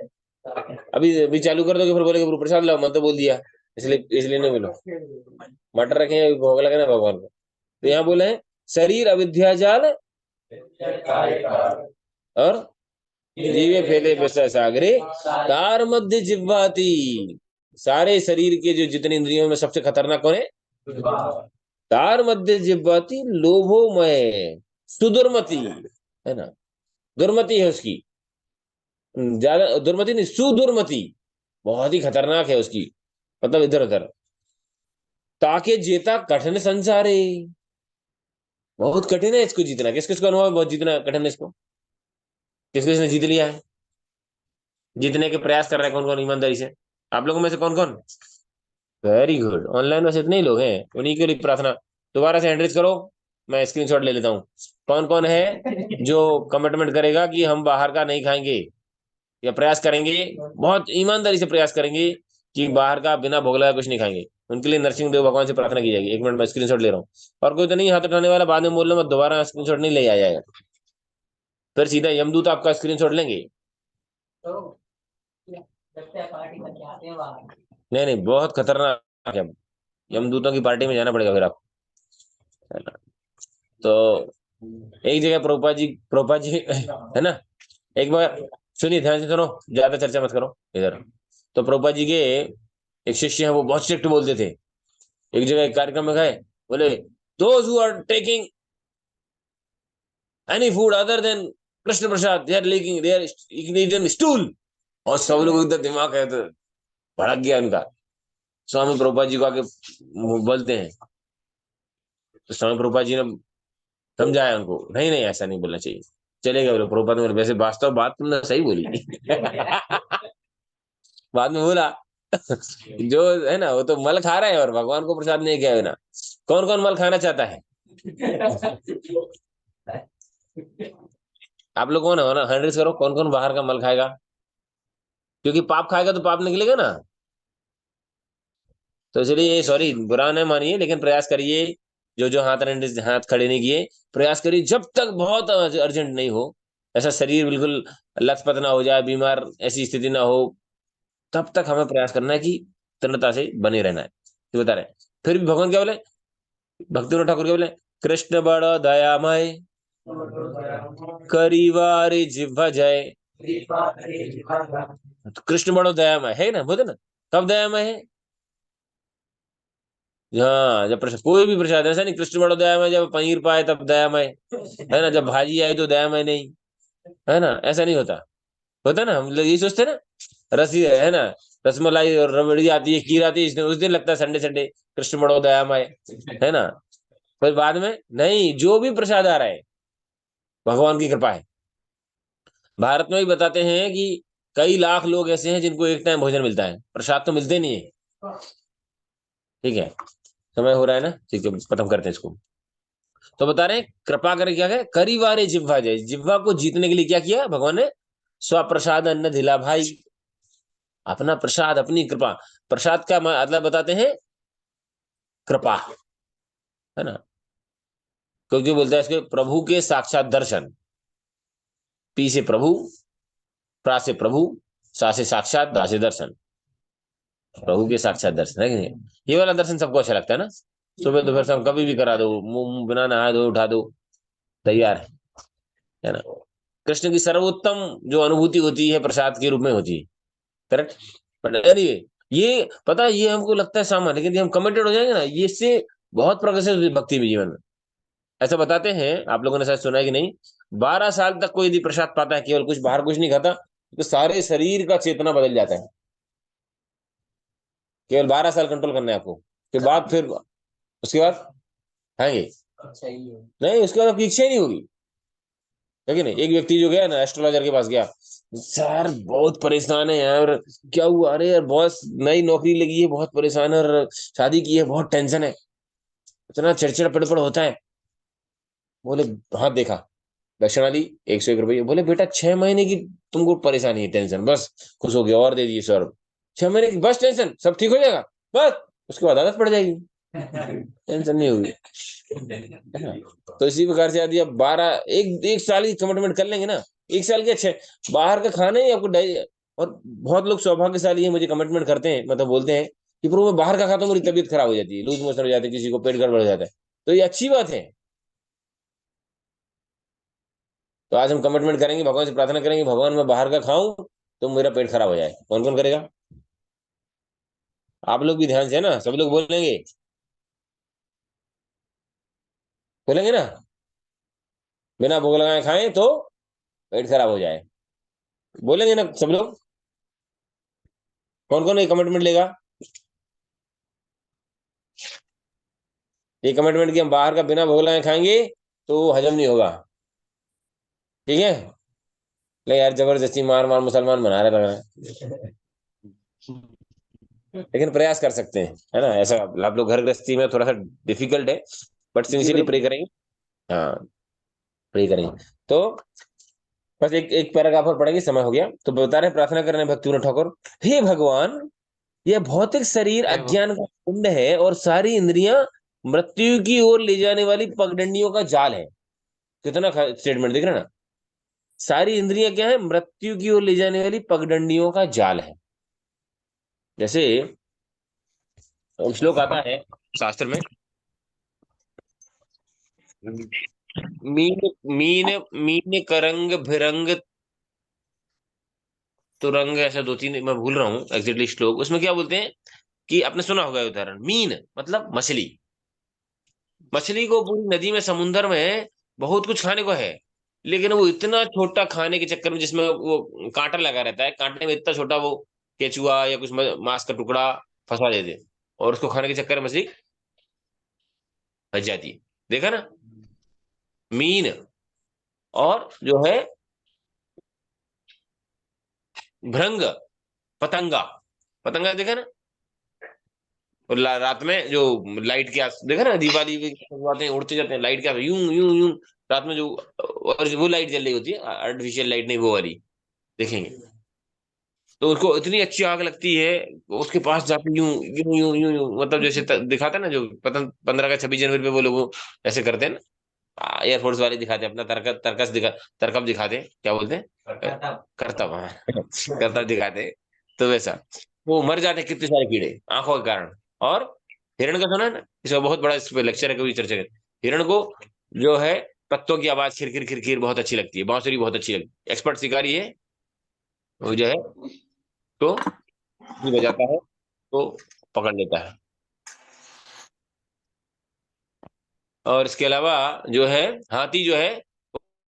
अभी अभी चालू कर दोगे फिर बोलेगे गुरु प्रसाद लाओ, मैं तो बोल दिया, इसलिए नहीं बोलो। मटर रखे भोग लगे ना भगवान को। तो यहाँ बोले हैं शरीर अविद्या जाल और जीवे फैले विषय सागरे तार मध्य जिह्वाति। सारे शरीर के जो जितने इंद्रियों में सबसे खतरनाक कौन है, तार मध्य जिह्वाति लोभोमय सुदुर्मति, है ना। दुर्मति है उसकी, ज्यादा दुर्मति नहीं, सुदुर्मति, बहुत ही खतरनाक है उसकी, मतलब इधर उधर। ताके जेता कठिन संसारे, बहुत कठिन है इसको जीतना। किस किस को अनुभव है बहुत जीतना कठिन है इसको, किस किस ने जीत लिया है, जीतने के प्रयास कर रहे हैं कौन कौन ईमानदारी से, आप लोगों में से कौन कौन। वेरी गुड, ऑनलाइन वैसे इतने ही लोग हैं, उन्हीं के लिए प्रार्थना। दोबारा से हैंडरेज करो, मैं स्क्रीनशॉट ले लेता हूँ। कौन कौन है जो कमिटमेंट करेगा कि हम बाहर का नहीं खाएंगे, या प्रयास करेंगे, बहुत ईमानदारी से प्रयास करेंगे कि बाहर का बिना भोग लगाए कुछ नहीं खाएंगे। उनके लिए नरसिंह देव भगवान से प्रार्थना की जाएगी। एक मिनट में स्क्रीनशॉट ले रहा हूँ। और कोई तो नहीं हाथ उठाने वाला, बाद में बोल लो, मैं दोबारा स्क्रीनशॉट नहीं ले आ जाएगा, फिर सीधा यमदूत आपका स्क्रीनशॉट लेंगे। नहीं नहीं, बहुत खतरनाक है, यमदूतों की पार्टी में जाना पड़ेगा फिर आपको, है ना। तो एक जगह प्रभुपाद जी है ना, एक बार सुनिए ध्यान से सुनो, ज्यादा चर्चा मत करो इधर। तो प्रभुपाद जी के एक शिष्य है, वो बहुत स्ट्रिक्ट बोलते थे। एक जगह एक कार्यक्रम में गए, बोले those who are taking any food other than Krishna prasad they are licking they are eating stool. और सब लोग एकदम दिमाग है तो भड़क गया उनका। स्वामी प्रभुपाद जी को आके बोलते हैं, तो स्वामी प्रभुपाद जी ने समझाया उनको, नहीं नहीं ऐसा नहीं बोलना चाहिए, चलेगा। बोले प्रभुपाद ने, वैसे वास्तव बात तुमने सही बोली। बाद में बोला जो है ना वो तो मल खा रहा है और भगवान को प्रसाद नहीं किया है ना। कौन कौन मल खाना चाहता है। आप लोगों ने ना हैंड रेस करो, कौन कौन बाहर का मल खाएगा, क्योंकि पाप खाएगा तो पाप निकलेगा ना। तो इसलिए सॉरी बुरा न मानिए, लेकिन प्रयास करिए, जो जो हाथ खड़े नहीं किए, प्रयास करिए जब तक बहुत अर्जेंट नहीं हो, ऐसा शरीर बिल्कुल लथपथ ना हो जाए, बीमार ऐसी स्थिति ना हो, तब तक हमें प्रयास करना है कि तन्नता से बने रहना है। तो बता रहे हैं। फिर भी भगवान क्या बोले, भक्ति ठाकुर क्या बोले, कृष्ण बड़ दयामय करीवारी जिह्वा जय। तो कृष्ण बड़ो दयामय है ना, बोलते ना, कब दयामय है, हाँ जब प्रसाद, कोई भी प्रसाद, ऐसा नहीं कृष्ण बड़ो दयामय जब पनीर पाए तब दयामय है ना, जब भाजी आई तो दयामय नहीं, है ना, ऐसा नहीं होता। होता ना, हम लोग यही सोचते हैं ना, रसी है ना, रसमलाई और रबड़ी आती है, खीर आती है, उस दिन लगता है संडे संडे कृष्ण बड़ो दयामय, है ना। फिर बाद में नहीं, जो भी प्रसाद आ रहा है भगवान की कृपा है। भारत में भी बताते हैं कि कई लाख लोग ऐसे हैं जिनको एक टाइम भोजन मिलता है, प्रसाद तो मिलते नहीं है। ठीक है, समय हो रहा है ना, ठीक है खत्म करते हैं इसको। तो बता रहे हैं कृपा करके क्या है, करीवारे जिह्वा जय, जिह्वा को जीतने के लिए क्या किया भगवान ने, स्वप्रसाद अन्न दिला भाई, अपना प्रसाद अपनी कृपा। प्रसाद का मतलब बताते हैं कृपा, है ना, क्योंकि बोलता है इसके प्रभु के साक्षात दर्शन, पी से प्रभु, प्रा से प्रभु, सा से साक्षात, दा से दर्शन, प्रभु के साक्षात दर्शन है कि नहीं। ये वाला दर्शन सबको अच्छा लगता है ना, सुबह दोपहर शाम कभी भी करा दो, मुंह बिना नहाए दो उठा दो, तैयार है ना। कृष्ण की सर्वोत्तम जो अनुभूति होती है प्रसाद के रूप में होती है, करेक्ट। बट अरे ये पता है, ये हमको लगता है सामान्य, लेकिन जब हम कमिटेड हो जाएंगे ना, ये इससे बहुत प्रोग्रेसिव होती है भक्ति में, जीवन में। ऐसा बताते हैं, आप लोगों ने शायद सुना है कि नहीं, 12 साल तक कोई यदि प्रसाद पाता है, केवल कुछ बाहर कुछ नहीं खाता, तो सारे शरीर का चेतना बदल जाता है। केवल 12 साल कंट्रोल करना है आपको, फिर बाद फिर उसके बाद खाएंगे सही है। नहीं, उसके बाद आपकी इच्छा ही नहीं होगी, है कि नहीं। एक व्यक्ति जो गया ना एस्ट्रोलॉजर के पास गया, सर बहुत परेशान है यार, क्या हुआ, अरे यार बॉस नई नौकरी लगी है, बहुत परेशान है, और शादी की है, बहुत टेंशन है, इतना चिड़चिड़ पड़पड़ होता है। बोले हाँ देखा, दक्षिणा ली 101 रुपये, बोले बेटा 6 महीने की तुमको परेशानी है, टेंशन, बस खुश हो गया, और दे दिए सर, 6 महीने की बस टेंशन, सब ठीक हो जाएगा, बस उसके बाद आदत पड़ जाएगी, टेंशन नहीं होगी, है ना। तो इसी प्रकार से यदि आप 1 साल की कमिटमेंट कर लेंगे ना, 1 साल के अच्छे, बाहर का खाना ही आपको और बहुत लोग सौभाग्यशाली है, मुझे कमिटमेंट करते हैं, मतलब बोलते हैं कि प्रभु मैं बाहर का खाता हूँ, मेरी तबीयत खराब हो जाती है, लूज मोशन हो जाते हैं, किसी को पेट गड़बड़ हो जाता है, तो ये अच्छी बात है। तो आज हम कमिटमेंट करेंगे, भगवान से प्रार्थना करेंगे, भगवान मैं बाहर का खाऊं तो मेरा पेट खराब हो जाए। कौन कौन करेगा, आप लोग भी ध्यान से, है ना, सब लोग बोलेंगे, बोलेंगे ना, बिना भूख लगाए खाएं तो पेट खराब हो जाए, बोलेंगे ना सब लोग। कौन कौन ये कमिटमेंट लेगा, ये कमिटमेंट कि हम बाहर का बिना भूख लगाए खाएंगे तो हजम नहीं होगा, ठीक है। नहीं यार जबरदस्ती मार मार मुसलमान बना रहे लग रहा है, लेकिन प्रयास कर सकते हैं, है ना। ऐसा आप लोग घर गृहस्थी में थोड़ा सा डिफिकल्ट है, बट सिंसियरली प्रे करेंगे, हाँ प्रे करेंगे। तो बस एक एक पैराग्राफ और पढ़ेंगे, समय हो गया। तो बता रहे प्रार्थना कर रहे हैं भक्ति ठाकुर, हे भगवान यह भौतिक शरीर अज्ञान का कुंड है और सारी इंद्रियां मृत्यु की ओर ले जाने वाली पगडंडियों का जाल है। कितना स्टेटमेंट देख रहे हैं ना, सारी इंद्रियां क्या है, मृत्यु की ओर ले जाने वाली पगडंडियों का जाल है। जैसे श्लोक आता है शास्त्र में, मीन मीन मीन करंग भिरंग तुरंग, ऐसा दो तीन मैं भूल रहा हूँ एग्जैक्टली श्लोक, उसमें क्या बोलते हैं कि आपने सुना होगा ये उदाहरण, मीन मतलब मछली, मछली को पूरी नदी में समुन्द्र में बहुत कुछ खाने को है, लेकिन वो इतना छोटा खाने के चक्कर में, जिसमें वो कांटा लगा रहता है, कांटे में इतना छोटा वो केचुआ या कुछ मांस का टुकड़ा फंसा देते, और उसको खाने के चक्कर में मछली फंस जाती है, देखा ना। मीन और जो है भृंग, पतंगा, पतंगा देखा ना, और रात में जो लाइट के देखा ना, दिवाली में आते हैं उड़ते जाते हैं लाइट के यूं यूं यूं, रात में जो, और वो लाइट जल रही होती है, आर्टिफिशियल लाइट नहीं, वो वाली देखेंगे, तो उसको इतनी अच्छी आग लगती है, उसके पास जाके यूं यूं यूं यूं यूं, मतलब जैसे दिखाते हैं ना जो पतंग 15 का 26 जनवरी पे वो लोग ऐसे करते हैं ना, एयरफोर्स वाले दिखाते हैं अपना तरकस दिखा, तरकब दिखाते हैं, क्या बोलते हैं, करतब, हाँ करतब दिखाते हैं। तो वैसा वो मर जाते हैं कितने सारे कीड़े आंखों के कारण। और हिरण का सुना है ना, इसका बहुत बड़ा इस पे लेक्चर है, कभी चर्चा करें। हिरण को जो है पत्तों की आवाज खिरखिर खिरखिर बहुत अच्छी लगती है, बांसुरी बहुत अच्छी लगती है, एक्सपर्ट शिकारी है वो जो है, तो भी बजाता है तो पकड़ लेता है। और इसके अलावा जो है हाथी जो है,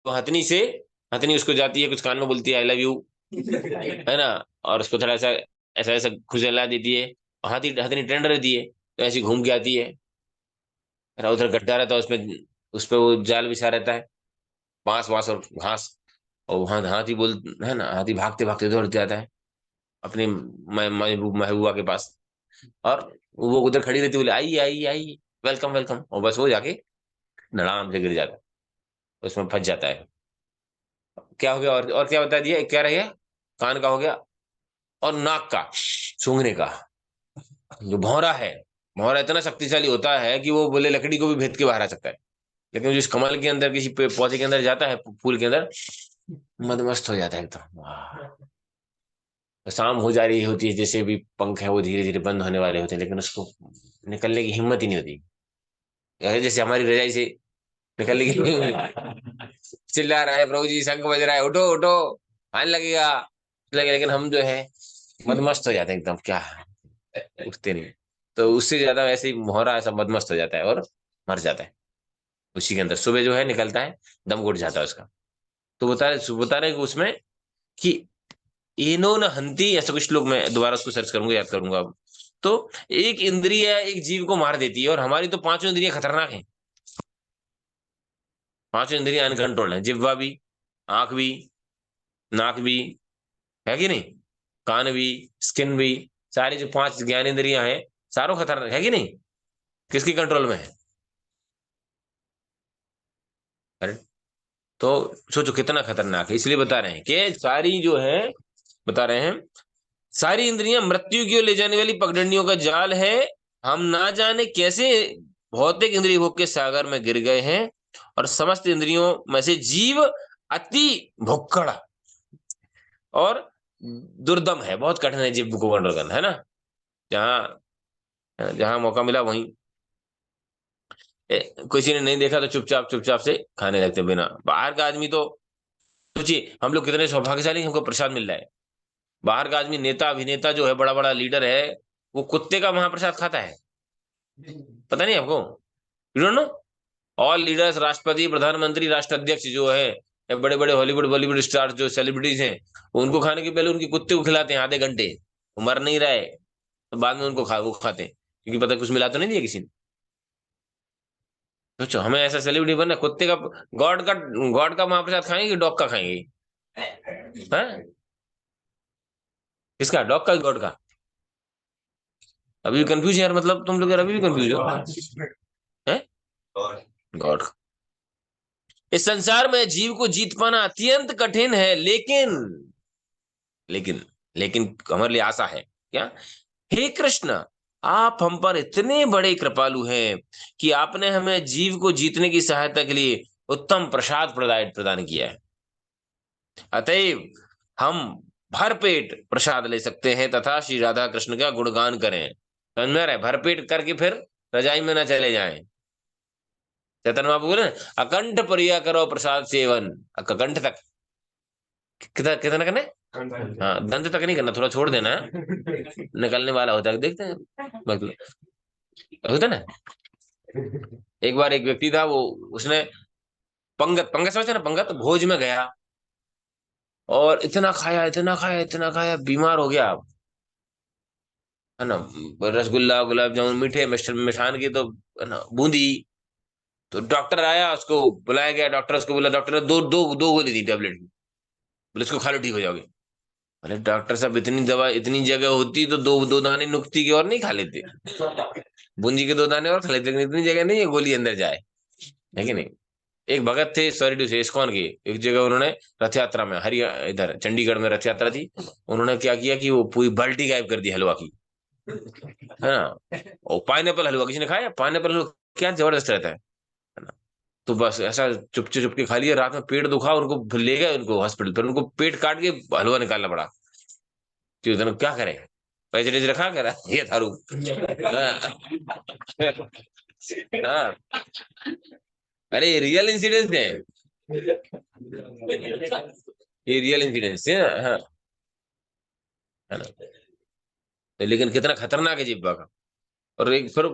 वो हथनी उसको जाती है, कुछ कान में बोलती है आई लव यू, है ना, और उसको थोड़ा सा ऐसा ऐसा खुजला देती है। और हथनी ट्रेंड रहती है, तो ऐसी घूम के आती है, उधर गड्ढा रहता है उसमें, उस पे वो जाल बिछा रहता है, बांस वांस और घास। और वहां हाथी बोल, है ना, हाथी भागते भागते दौड़ जाता है अपनी महबूबा के पास। और वो उधर खड़ी रहती है, बोले आई आई आई, वेलकम वेलकम, और बस वो जाके धड़ाम से गिर जाता है, उसमें फंस जाता है। क्या हो गया, और क्या बता दिया, क्या रह गया, कान का हो गया, और नाक का, सूंघने का। जो भौरा है, भौरा इतना शक्तिशाली होता है कि वो बोले लकड़ी को भी भेद के बाहर आ सकता है, लेकिन जिस कमल के अंदर किसी पौधे के अंदर जाता है, फूल के अंदर, मदमस्त हो जाता है एकदम, वाह। तो शाम हो जा रही होती है, जैसे भी पंख है वो धीरे धीरे बंद होने वाले होते हैं, लेकिन उसको निकलने की हिम्मत ही नहीं होती। जैसे हमारी रजाई से निकलने की चिल्ला रहा है, प्रभु जी शंख बज रहा है, उठो उठो, आने लगेगा, लगे, लेकिन हम जो है मदमस्त हो जाते हैं एकदम, क्या उठते नहीं। तो उससे ज्यादा वैसे ही मोहरा ऐसा मदमस्त हो जाता है और मर जाता है उसी के अंदर, सुबह जो है निकलता है, दम घुट जाता है उसका। तो बता रहे कि उसमें कि इनो न हंती, ऐसा कुछ लोग, मैं दोबारा उसको सर्च करूंगा, याद करूंगा अब। तो एक इंद्रिय एक जीव को मार देती है, और हमारी तो पांचों इंद्रियां खतरनाक हैं, पांचों इंद्रियां अनकंट्रोल है, जिह्वा भी, आंख भी, नाक भी, है कि नहीं, कान भी, स्किन भी, सारी जो पांच ज्ञान इंद्रियां हैं, सारों खतरनाक है कि नहीं, किसकी कंट्रोल में है, अरे। तो सोचो कितना खतरनाक है, इसलिए बता रहे हैं कि सारी जो है, बता रहे हैं सारी इंद्रियां मृत्यु की ओर ले जाने वाली पगडंडियों का जाल है। हम ना जाने कैसे भौतिक इंद्रिय भोग के सागर में गिर गए हैं, और समस्त इंद्रियों में से जीव अति भुक्कड़ और दुर्दम है, बहुत कठिन है जीव को कंट्रोल करना, है ना। जहां जहां मौका मिला वहीं, किसी ने नहीं देखा तो चुपचाप चुपचाप से खाने लगते बिना। बाहर का आदमी तो, सोचिए हम लोग कितने सौभाग्यशाली, हमको प्रसाद मिल रहा है। बाहर का आदमी, नेता अभिनेता जो है, बड़ा बड़ा लीडर है, वो कुत्ते का महाप्रसाद खाता है, पता नहीं आपको, you don't know. All leaders, राष्ट्रपति, प्रधानमंत्री, राष्ट्राध्यक्ष जो है, बड़े बड़े हॉलीवुड बॉलीवुड स्टार जो सेलिब्रिटीज हैं, उनको खाने के पहले उनके कुत्ते को खिलाते हैं आधे घंटे, वो मर नहीं रहा है, तो बाद में वो खाते हैं, क्योंकि पता कुछ मिला तो नहीं दिया किसी ने। सोचो हमें ऐसा सेलिब्रिटी बनना, कुत्ते का, गॉड का महाप्रसाद खाएंगे कि डॉग का खाएंगे, हैं? किसका, डॉग का, गॉड का? अभी भी कंफ्यूज यार, मतलब तुम लोग यार अभी भी कंफ्यूज हो, हैं? गॉड। इस संसार में जीव को जीत पाना अत्यंत कठिन है, लेकिन लेकिन लेकिन हमारे लिए आशा है, क्या, हे कृष्ण, आप हम पर इतने बड़े कृपालु हैं कि आपने हमें जीव को जीतने की सहायता के लिए उत्तम प्रसाद प्रदान किया है। अतएव हम भरपेट प्रसाद ले सकते हैं तथा श्री राधा कृष्ण का गुणगान करें। समझ में आ रहा है, भरपेट करके फिर रजाई में ना चले जाएं। चैतन्य महाप्रभु बोले अकंठ परिया करो प्रसाद सेवन, अकंठ तक, कितना कितना करना है, हाँ दंत तक नहीं करना, थोड़ा छोड़ देना है, निकलने वाला होता है, देखते हैं मतलब, होता है ना। एक बार एक व्यक्ति था, वो उसने पंगत पंगत समझते हैं ना, पंगत भोज में गया, और इतना खाया इतना खाया इतना खाया, बीमार हो गया, है ना। रसगुल्ला, गुलाब जामुन, मीठे मिष्ठान की तो, है ना, बूंदी। तो डॉक्टर आया, उसको बुलाया गया, डॉक्टर उसको बोला, डॉक्टर ने दो दो दो गोली दी टेबलेट की, बोले इसको खा लो ठीक हो जाओगे। बोले डॉक्टर साहब इतनी दवा इतनी जगह होती तो दो दो दाने नुक्ती की और नहीं खा लेते, बूंदी के दो दाने और खा लेते, लेकिन इतनी जगह नहीं है गोली अंदर जाए, है कि नहीं। एक भगत थे, सॉरी टू से, इस्कॉन के, एक जगह उन्होंने रथ यात्रा में, इधर चंडीगढ़ में रथ यात्रा थी, उन्होंने क्या किया कि वो पूरी बाल्टी गायब कर दी हलवा की, है ना। और पाइनएप्पल हलवा किसी ने खाया? पाइनएप्पल हलवा क्या जबरदस्त रहता है ना। तो बस ऐसा चुपके चुपके खा लिया, रात में पेट दुखा उनको, फिर ले गए उनको हॉस्पिटल, फिर उनको पेट काट के हलवा निकालना पड़ा, कि उधर क्या करे, पैसे वैसे रखा करा ये थारू। हाँ, अरे रियल इंसिडेंस है, ये रियल इंसिडेंस है। हाँ, है ना। तो लेकिन कितना खतरनाक है जीवा का। और एक फिर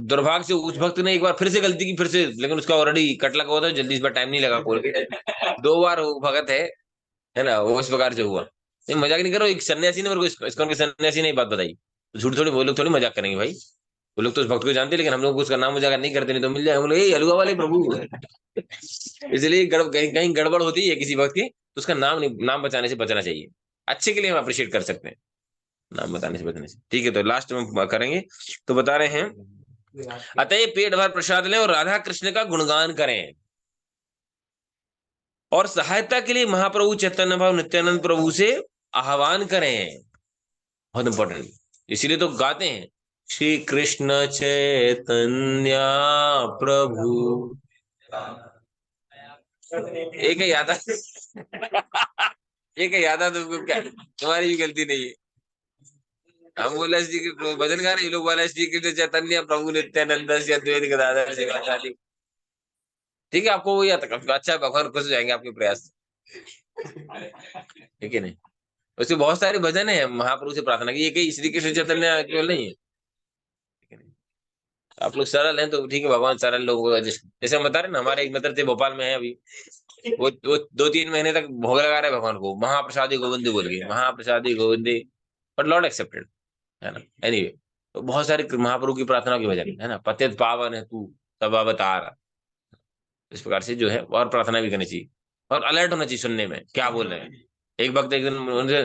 दुर्भाग्य से उस भक्त ने एक बार फिर से गलती की, फिर से, लेकिन उसका ऑलरेडी कट लगा हुआ था, जल्दी इस बार टाइम नहीं लगा खोल के। 2 बार वो भगत है ना, वो इस प्रकार से हुआ। नहीं मजाक नहीं करो, एक सन्यासी ने मेरे को इस्कॉन के सन्यासी ने एक बात बताई, तो झूठ थोड़ी, वो लोग थोड़ी मजाक करेंगे भाई, वो लोग तो उस भक्त को जानते हैं, लेकिन हम लोग उसका नाम मजाक नहीं करते, नहीं तो मिल जाए, हम लोग ये हलवा वाले प्रभु। इसलिए कहीं कहीं गड़बड़ होती है किसी वक्त की, तो उसका नाम नहीं, नाम बचाने से बचना चाहिए, अच्छे के लिए हम अप्रिशिएट कर सकते हैं, नाम बताने से बचने से। ठीक है, तो लास्ट में हम करेंगे, तो बता रहे हैं, अतः पेट भर प्रसाद लें और राधा कृष्ण का गुणगान करें, और सहायता के लिए महाप्रभु चैतन्य भाव नित्यानंद प्रभु से आह्वान करें, बहुत इंपॉर्टेंट, इसीलिए तो गाते हैं, श्री कृष्ण चैतन्य प्रभु। एक ही याद एक ही याद आ तुमको, क्या तुम्हारी भी गलती नहीं है, हम बोला श्री भजन गा रहे, ये लोग बोला श्री कृष्ण चैतन्य प्रभु नित्यानंद से अद्वैत गदाधर शिवाचार्य। ठीक है, आपको वो याद, अच्छा, भगवान खुश हो जाएंगे आपके प्रयास से। ठीक है, नहीं उसके बहुत सारे भजन है महाप्रभु से प्रार्थना की, ये कहीं श्री कृष्ण चैतन्य केवल नहीं है। ठीक है, नहीं आप लोग सरल हैं तो ठीक है, भगवान सरल लोगों को जैसे हम बता रहे ना, हमारे एक मित्र थे भोपाल में है अभी, वो 2-3 महीने तक भोग लगा रहे भगवान को, महाप्रसादी गोविंद बोल के, महाप्रसादी गोविंद, बट लॉर्ड एक्सेप्टेड, है ना। एनीवे, तो बहुत सारे महाप्रभु की प्रार्थना के भजन है ना, पतित पावन है तू तब अवतार, इस प्रकार से जो है, और प्रार्थना भी करनी चाहिए, और अलर्ट होना चाहिए सुनने में क्या बोल रहे हैं। एक वक्त एक दिन उनसे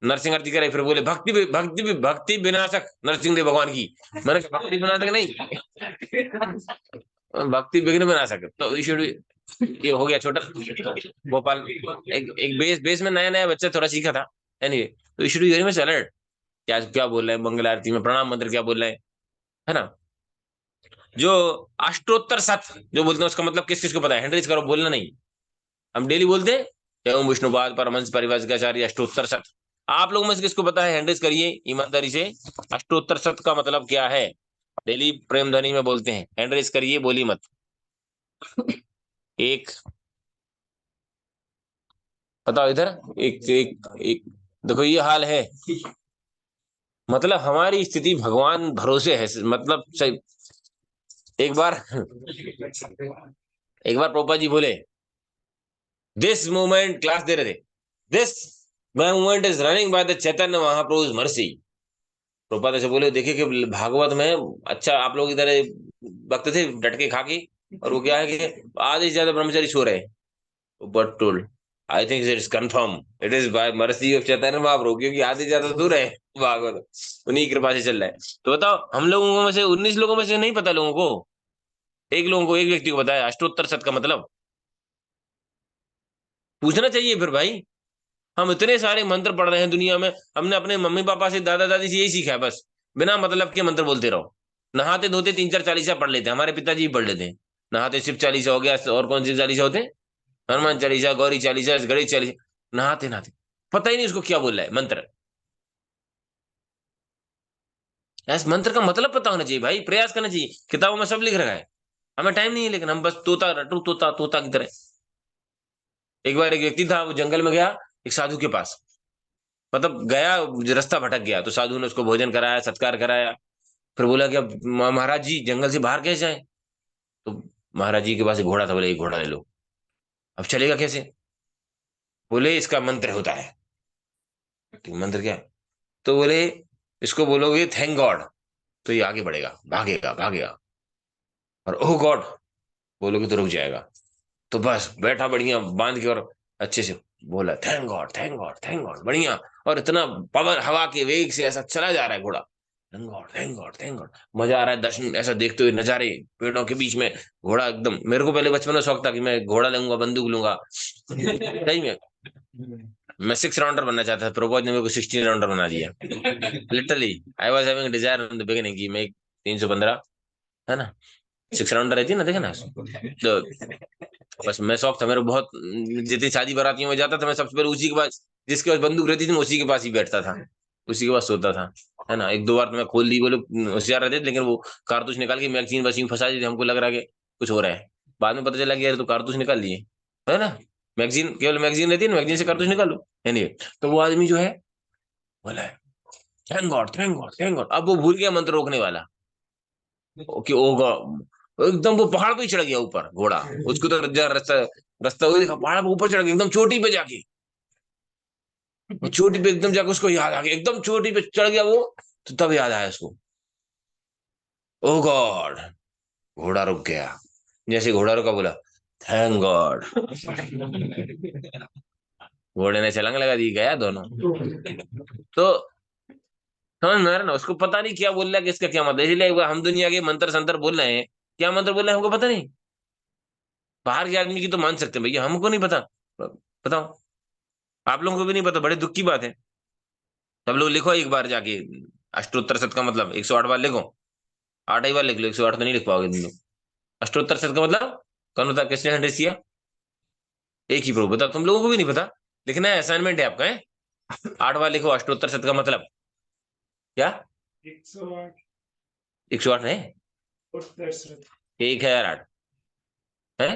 नरसिंह आरती करे, फिर बोले भक्ति विनाशक नरसिंह देव भगवान की, मैंने कहा भक्ति विनाशक नहीं, भक्ति विघ्न विनाशक, तो ये हो गया छोटा भोपाल, एक बेस में नया नया बच्चा थोड़ा सीखा था। एनीवे, तो you should be very much alert, क्या क्या बोल रहे हैं, मंगल आरती में प्रणाम मंत्र क्या बोल रहे हैं, है ना। जो अष्टोत्तर शत जो बोलते हैं, उसका मतलब किस किस को पता है, हैंडरेज करो, बोलना नहीं, हम डेली बोलते हैं एवं विष्णुपाद परमहंस परिव्राजकाचार्य अष्टोत्तर शत, आप लोगों में से किसको पता है, हैंडरेज करिए ईमानदारी से, अष्टोत्तर शत का मतलब क्या है, डेली प्रेम ध्वनि में बोलते हैं, हैंडरेज करिए, बोली मत। एक बताओ इधर, एक एक एक, देखो ये हाल है, मतलब हमारी स्थिति भगवान भरोसे है, मतलब सही। एक बार प्रभुपाद जी बोले, दिस मूवमेंट, क्लास दे रहे थे, this movement is running by the Chaitanya Mahaprabhu's mercy. Prabhupada ऐसे बोले, देखिए कि भागवत में, अच्छा आप लोग इधर वक्त थे डट के खा के, और वो क्या है कि आधे से ज्यादा ब्रह्मचारी सो रहे, but told I think it is confirm, it is by mercy of Chaitanya Mahaprabhu, क्योंकि आधे से ज्यादा दूर है भागवत, उन्हीं की कृपा से चल रहा है। तो बताओ, हम लोगों में से 19 लोगों में से नहीं पता, लोगों को एक व्यक्ति को बताया अष्टोत्तर शत का मतलब, पूछना चाहिए फिर भाई। हम इतने सारे मंत्र पढ़ रहे हैं दुनिया में, हमने अपने मम्मी पापा से, दादा दादी से यही सीखा है, बस बिना मतलब के मंत्र बोलते रहो। नहाते धोते 3-4 चालीसा पढ़ लेते हैं, हमारे पिताजी पढ़ लेते हैं, नहाते शिव चालीसा हो गया, और कौन सी चालीसा होते हैं, हनुमान चालीसा, गौरी चालीसा, गणेश चालीसा, नहाते नहाते पता ही नहीं उसको क्या बोल रहा है मंत्र। इस मंत्र का मतलब पता होना चाहिए भाई, प्रयास करना चाहिए, किताबों में सब लिख रखा है, हमें टाइम नहीं है, लेकिन हम बस तोता रटू, तोता तोता की तरह। एक बार एक व्यक्ति था, वो जंगल में गया एक साधु के पास, मतलब गया, रास्ता भटक गया, तो साधु ने उसको भोजन कराया, सत्कार कराया, फिर बोला कि अब महाराज जी जंगल से बाहर कैसे जाए, तो महाराज जी के पास एक घोड़ा था, बोले एक घोड़ा ले लो, अब चलेगा कैसे, बोले इसका मंत्र होता है। मंत्र क्या? तो बोले इसको बोलोगे थैंक गॉड, तो ये आगे बढ़ेगा, भागेगा भागेगा, और ओह गॉड बोलोगे तो रुक जाएगा। तो बस बैठा बढ़िया बांध के, और अच्छे से बोला thank God thank God thank God, बढ़िया, और इतना पावर हवा के वेग से ऐसा चला जा रहा है घोड़ा, thank God thank God thank God. मजा आ रहा है दर्शन ऐसा देखते हुए, नजारे पेड़ों के बीच में, घोड़ा एकदम। मेरे को पहले बचपन में शौक था कि मैं घोड़ा लूंगा, बंदूक लूंगा। सही में मैं 6 राउंडर बनना चाहता था, प्रभुपाद ने मेरे को 16 राउंडर बना दिया। Literally I was having desire in the beginning की मैं 315, है ना, 6 राउंडर रहती है ना, देखे ना। तो बस मैं शौक था मेरे को बहुत। जितनी शादी बारातियों में जाता था मैं सबसे पहले उसी के पास, जिसके पास बंदूक रहती थी मैं उसी के पास ही बैठता था, उसी के पास सोता था, है ना। 1-2 बार तो मैं खोल दी, बोले होशियार रहते थे, लेकिन वो कारतूस निकाल के मैगजीन वैगजीन फंसा दी थी, हमको लग रहा है कि कुछ हो रहा है। बाद में पता चला कि यार तो कारतूस निकाल लिए, है ना। मैगजीन, केवल मैगजीन रहती है ना, मैगजीन से कारतूस निकालो। एनीवे, तो वो आदमी जो है बोला है thank God thank God thank God. अब वो भूल गया मंत्र रोकने वाला कि ओ गॉड, एकदम वो पहाड़ पे ही चढ़ गया ऊपर घोड़ा। उसको तो रास्ता रास्ता वही दिखा, पहाड़ पे ऊपर चढ़ गया एकदम चोटी पे जाके। वो चोटी पे एकदम जाके उसको याद आ गया, एकदम चोटी पे चढ़ गया वो। तो तब याद आया उसको, ओ गॉड। घोड़ा रुक गया, जैसे घोड़ा रुका बोला थैंक गॉड। घोड़े ने छलांग लगा दी, गया दोनों। तो समझ में आ रहा ना, उसको पता नहीं क्या बोल रहा है, किसका क्या मतलब। इसलिए हम दुनिया के मंत्र संतर बोल रहे हैं, क्या मंत्र बोल रहे हैं हमको पता नहीं। बाहर के आदमी की तो मान सकते हैं भैया, हमको नहीं पता। बताओ, आप लोगों को भी नहीं पता, बड़े दुख की बात है। सब लोग लिखो एक बार जाके, अष्टोत्तर शत का मतलब 108 बार लिखो। 8 ही बार लिख लो, 108 तो नहीं लिख पाओगे तुम लोग। अष्टोत्तर शत का मतलब कौन बता, किसने हंड्रेड किया? एक ही प्रभु बता, तुम लोगों को भी नहीं पता। लिखना है, असाइनमेंट है आपका, है। 8 बार लिखो अष्टोत्तर शत का मतलब क्या। 108 108 नहीं, उत्तर से 1008 है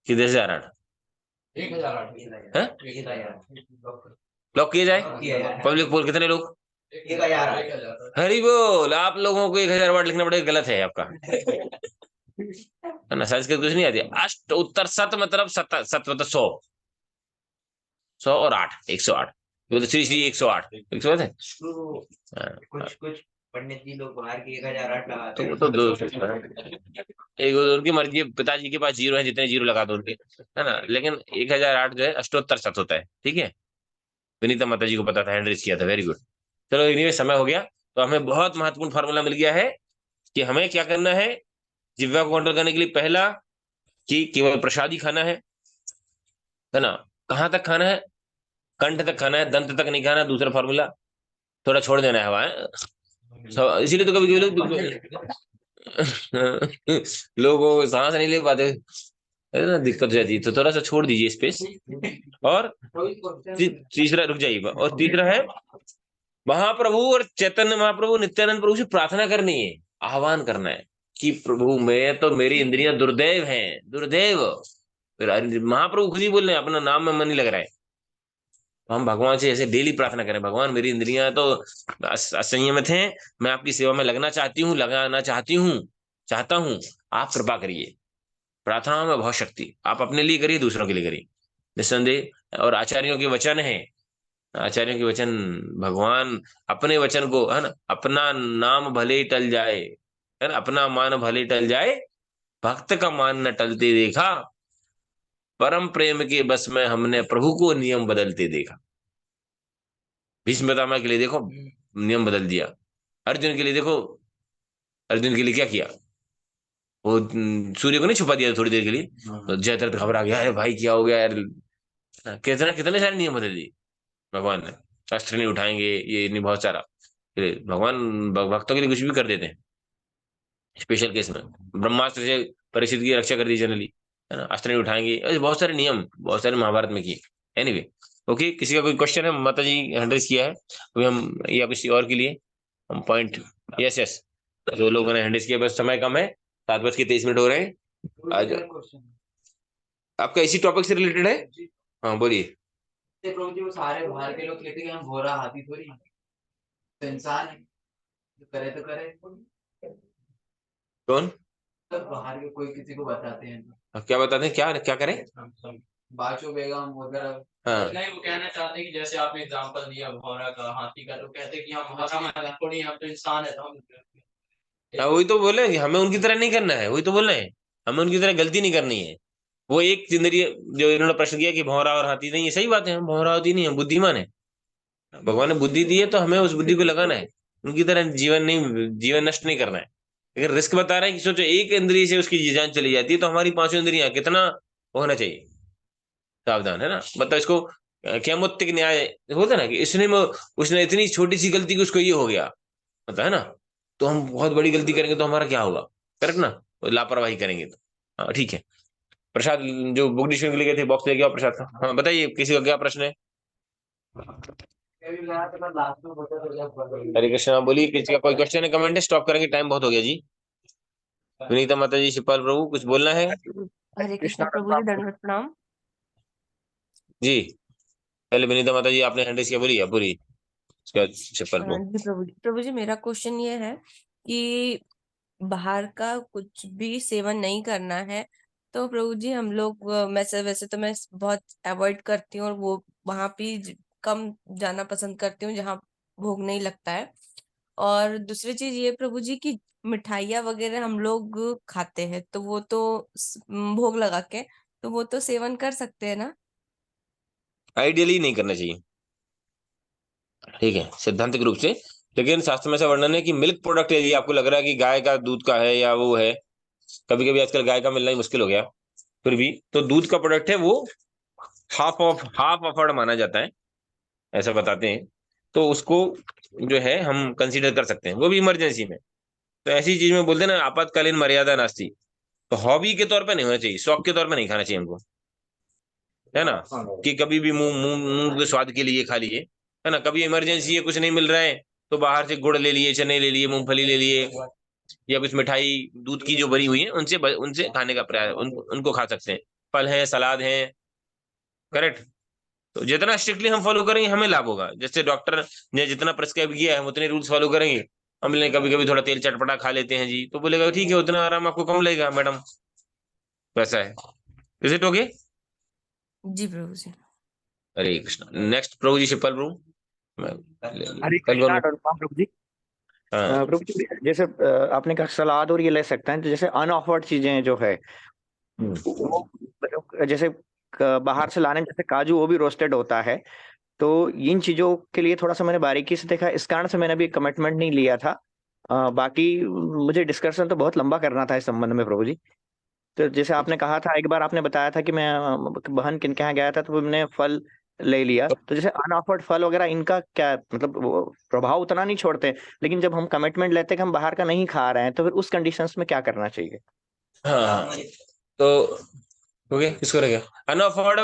कि 10,008 1008 है। 1008 लॉक किया जाए। किया जाए। पब्लिक पोल कितने लोग? 1008 हरी बोल। आप लोगों को 1,000 वर्ड लिखना पड़ेगा, गलत है आपका, है ना। संस्कृत कुछ नहीं आती। अष्ट उत्तर सत मतलब सत, सत मतलब 100, 100 और 8, 108। तो श्री श्री 108, 108 है। हाँ, कुछ कुछ पंडित जी लोग बाहर की 1008 लगाते तो वो हैं। तो दो एक उनकी मर्जी, पिताजी के पास जीरो है, जितने जीरो लगा दो उनके, है ना। लेकिन 1,008 जो है अष्टोत्तर शत होता है, ठीक है। विनीता माता जी को पता था, हैंडरेज किया था, वेरी गुड। चलो एनीवे समय हो गया। तो हमें बहुत महत्वपूर्ण फार्मूला मिल गया है कि हमें क्या करना है जिह्वा को कंट्रोल करने के लिए। पहला कि केवल प्रसादी खाना है ना। कहाँ तक खाना है? कंठ तक खाना है, दंत तक नहीं खाना। दूसरा फार्मूला थोड़ा छोड़ देना है हवा, है? इसीलिए तो कभी कभी लोगों को सांस नहीं ले पाते, है ना, दिक्कत हो जाती है। तो थोड़ा सा छोड़ दीजिए स्पेस। और तीसरा, रुक जाइए, और तीसरा है महाप्रभु और चैतन्य महाप्रभु नित्यानंद प्रभु से प्रार्थना करनी है, आह्वान करना है कि प्रभु मैं तो, मेरी इंद्रियां दुर्दैव हैं, दुर्दैव। फिर महाप्रभु खुद ही बोल रहे हैं, अपना नाम में मन नहीं लग रहा है। तो हम भगवान से ऐसे डेली प्रार्थना करें, भगवान मेरी इंद्रियां तो असंयमित हैं, मैं आपकी सेवा में लगना चाहती हूँ, लगाना चाहती हूँ, चाहता हूँ, आप कृपा करिए। प्रार्थना में बहुत शक्ति, आप अपने लिए करिए, दूसरों के लिए करिए, निस्संदेह। और आचार्यों के वचन है, आचार्यों के वचन, भगवान अपने वचन को, है ना, अपना नाम भले टल जाए, है ना, अपना मान भले टल जाए, भक्त का मान न टलते देखा, परम प्रेम के बस में हमने प्रभु को नियम बदलते देखा। भीष्म पितामह के लिए देखो नियम बदल दिया, अर्जुन के लिए देखो, अर्जुन के लिए क्या किया, वो सूर्य को नहीं छुपा दिया थोड़ी देर के लिए। तो जयद्रथ घबरा गया, अरे भाई क्या हो गया यार। कितना कितने सारे नियम बदल दिए भगवान ने। अस्त्र नहीं उठाएंगे, ये नहीं, बहुत सारा। फिर भगवान भक्तों के लिए कुछ भी कर देते हैं। स्पेशल केस में ब्रह्मास्त्र से परिस्थिति की रक्षा कर दी जनरली, है ना, अस्त्र नहीं उठाएंगे, ऐसे बहुत सारे नियम, बहुत सारे महाभारत में किए। एनीवे, ओके, किसी का कोई क्वेश्चन है? माता जी हैंडल्स किया है अभी हम, या किसी और के लिए हम पॉइंट। यस यस, जो लोगों ने हैंडल्स किया, बस समय कम है, 7:23 हो रहे हैं। आज आपका इसी टॉपिक से रिलेटेड है? हाँ बोलिए। प्रभु जी वो सारे बाहर के लोग कहते हैं कि हम घोड़ा हाथी थोड़ी हैं, तो इंसान है, तो करे तो करे। कौन? तो बाहर के कोई किसी को बताते हैं, क्या बताते हैं, क्या क्या करें? बाचो बेगम वगैरह। हाँ नहीं, वो कहना चाहते हैं कि जैसे आपने एग्जांपल दिया घोड़ा का, हाथी का, तो कहते हैं कि हम थोड़ी, हम तो इंसान है, तो हम वही तो बोले कि हमें उनकी तरह नहीं करना है, वही तो बोल रहे हैं, हमें उनकी तरह गलती नहीं करनी है। वो एक जिंदगी जो इन्होंने प्रश्न किया कि भौरा और हाथी, नहीं, ये सही बात है, हम भौरा हाथी नहीं, हम बुद्धिमान है। भगवान ने बुद्धि दी है तो हमें उस बुद्धि को लगाना है, उनकी तरह जीवन नष्ट नहीं करना है। अगर रिस्क बता रहे हैं कि सोचो एक इंद्रिय से उसकी जान चली जाती है, तो हमारी पांचों इंद्रियां कितना होना चाहिए सावधान, है ना। मतलब इसको क़यामत न्याय होता है ना, कि उसने इतनी छोटी सी गलती की उसको ये हो गया, होता है ना। तो हम बहुत बड़ी गलती करेंगे तो हमारा क्या होगा, करेक्ट ना। लापरवाही करेंगे तो। हाँ ठीक है। प्रसाद जो बुक डिक्शनरी के लिए गए थे, बॉक्स लेके आओ प्रसाद का। हाँ बताइए, किसी का क्या प्रश्न है। हरे कृष्णा, बोलिए, किसी का कोई क्वेश्चन है, कमेंट है, स्टॉप करेंगे, टाइम बहुत हो गया जी। विनीता माता जी, शिवपाल प्रभु, कुछ बोलना है हरे कृष्णा प्रभु जी, दंडवत प्रणाम। जी। पहले विनीता माता जी आपने हैंड रेज किया, बोलिए, पूरी उसके बाद शिवपाल प्रभु। जी प्रभु जी, मेरा क्वेश्चन ये है कि बाहर का कुछ भी सेवन नहीं करना है, तो प्रभु जी हम लोग वैसे तो मैं बहुत अवॉइड करती हूँ, और वो वहां पे कम जाना पसंद करती हूँ जहाँ भोग नहीं लगता है। और दूसरी चीज ये प्रभु जी की मिठाइयाँ वगैरह हम लोग खाते हैं, तो वो तो भोग लगा के, तो वो तो सेवन कर सकते हैं ना। आइडियली नहीं करना चाहिए, ठीक है, सिद्धांतिक रूप से। लेकिन शास्त्र में ऐसा वर्णन है कि मिल्क प्रोडक्ट, यदि आपको लग रहा है कि गाय का दूध का है या वो है, कभी कभी आजकल गाय का मिलना ही मुश्किल हो गया, फिर भी तो दूध का प्रोडक्ट है, वो हाफ ऑफर्ड माना जाता है, ऐसा बताते हैं। तो उसको जो है हम कंसीडर कर सकते हैं, वो भी इमरजेंसी में। तो ऐसी चीज में बोलते हैं ना, आपातकालीन मर्यादा नास्ती। तो हॉबी के तौर पे नहीं होना चाहिए, शौक के तौर पे नहीं खाना चाहिए हमको, है ना। कि कभी भी मुंह मुंह मुंह के स्वाद के लिए खा लिए, है ना। कभी इमरजेंसी है, कुछ नहीं मिल रहा है, तो बाहर से गुड़ ले लिए, चने ले लिए, मूंगफली ले लिए, या कुछ मिठाई दूध की जो बनी हुई है, उनसे उनसे खाने का प्रयास, उनको खा सकते हैं। फल है, सलाद है, करेक्ट। तो जितना स्ट्रिक्टली हम फॉलो करेंगे हमें लाभ होगा। जैसे डॉक्टर ने जितना प्रिस्क्राइब किया है हम उतने रूल्स फॉलो करेंगे। हम ले कभी कभी थोड़ा तेल चटपटा खा लेते हैं जी, तो बोलेगा ठीक है, उतना आराम आपको कम लगेगा मैडम, वैसा है। Is it okay. Ji Prabhu ji. Hare Krishna. Next Prabhu ji, Shivpal Prabhu. Hare कल कृष्णा प्रभु जी। हाँ। प्रभु जी, जैसे आपने कहा सलाद और ये ले सकते हैं, तो जैसे अनऑफर्ड चीजें जो है वो जैसे बाहर से लाने, जैसे काजू, वो भी रोस्टेड होता है। तो इन चीजों के लिए थोड़ा सा मैंने बारीकी से देखा, इस कारण से मैंने अभी कमिटमेंट नहीं लिया था। बाकी मुझे डिस्कशन तो बहुत लंबा करना था इस संबंध में प्रभु जी। तो जैसे आपने कहा था, एक बार आपने बताया था कि मैं बहन किन के यहाँ गया था, तो हमने फल ले लिया। तो जैसे अनऑफर्ड फल वगैरह, इनका क्या मतलब, वो प्रभाव उतना नहीं छोड़ते, लेकिन जब हम कमिटमेंट लेते हैं कि हम बाहर का नहीं खा रहे हैं, तो फिर उस कंडीशंस में क्या करना चाहिए। हाँ तो ओके, किसको रहेगा अनऑफर्ड।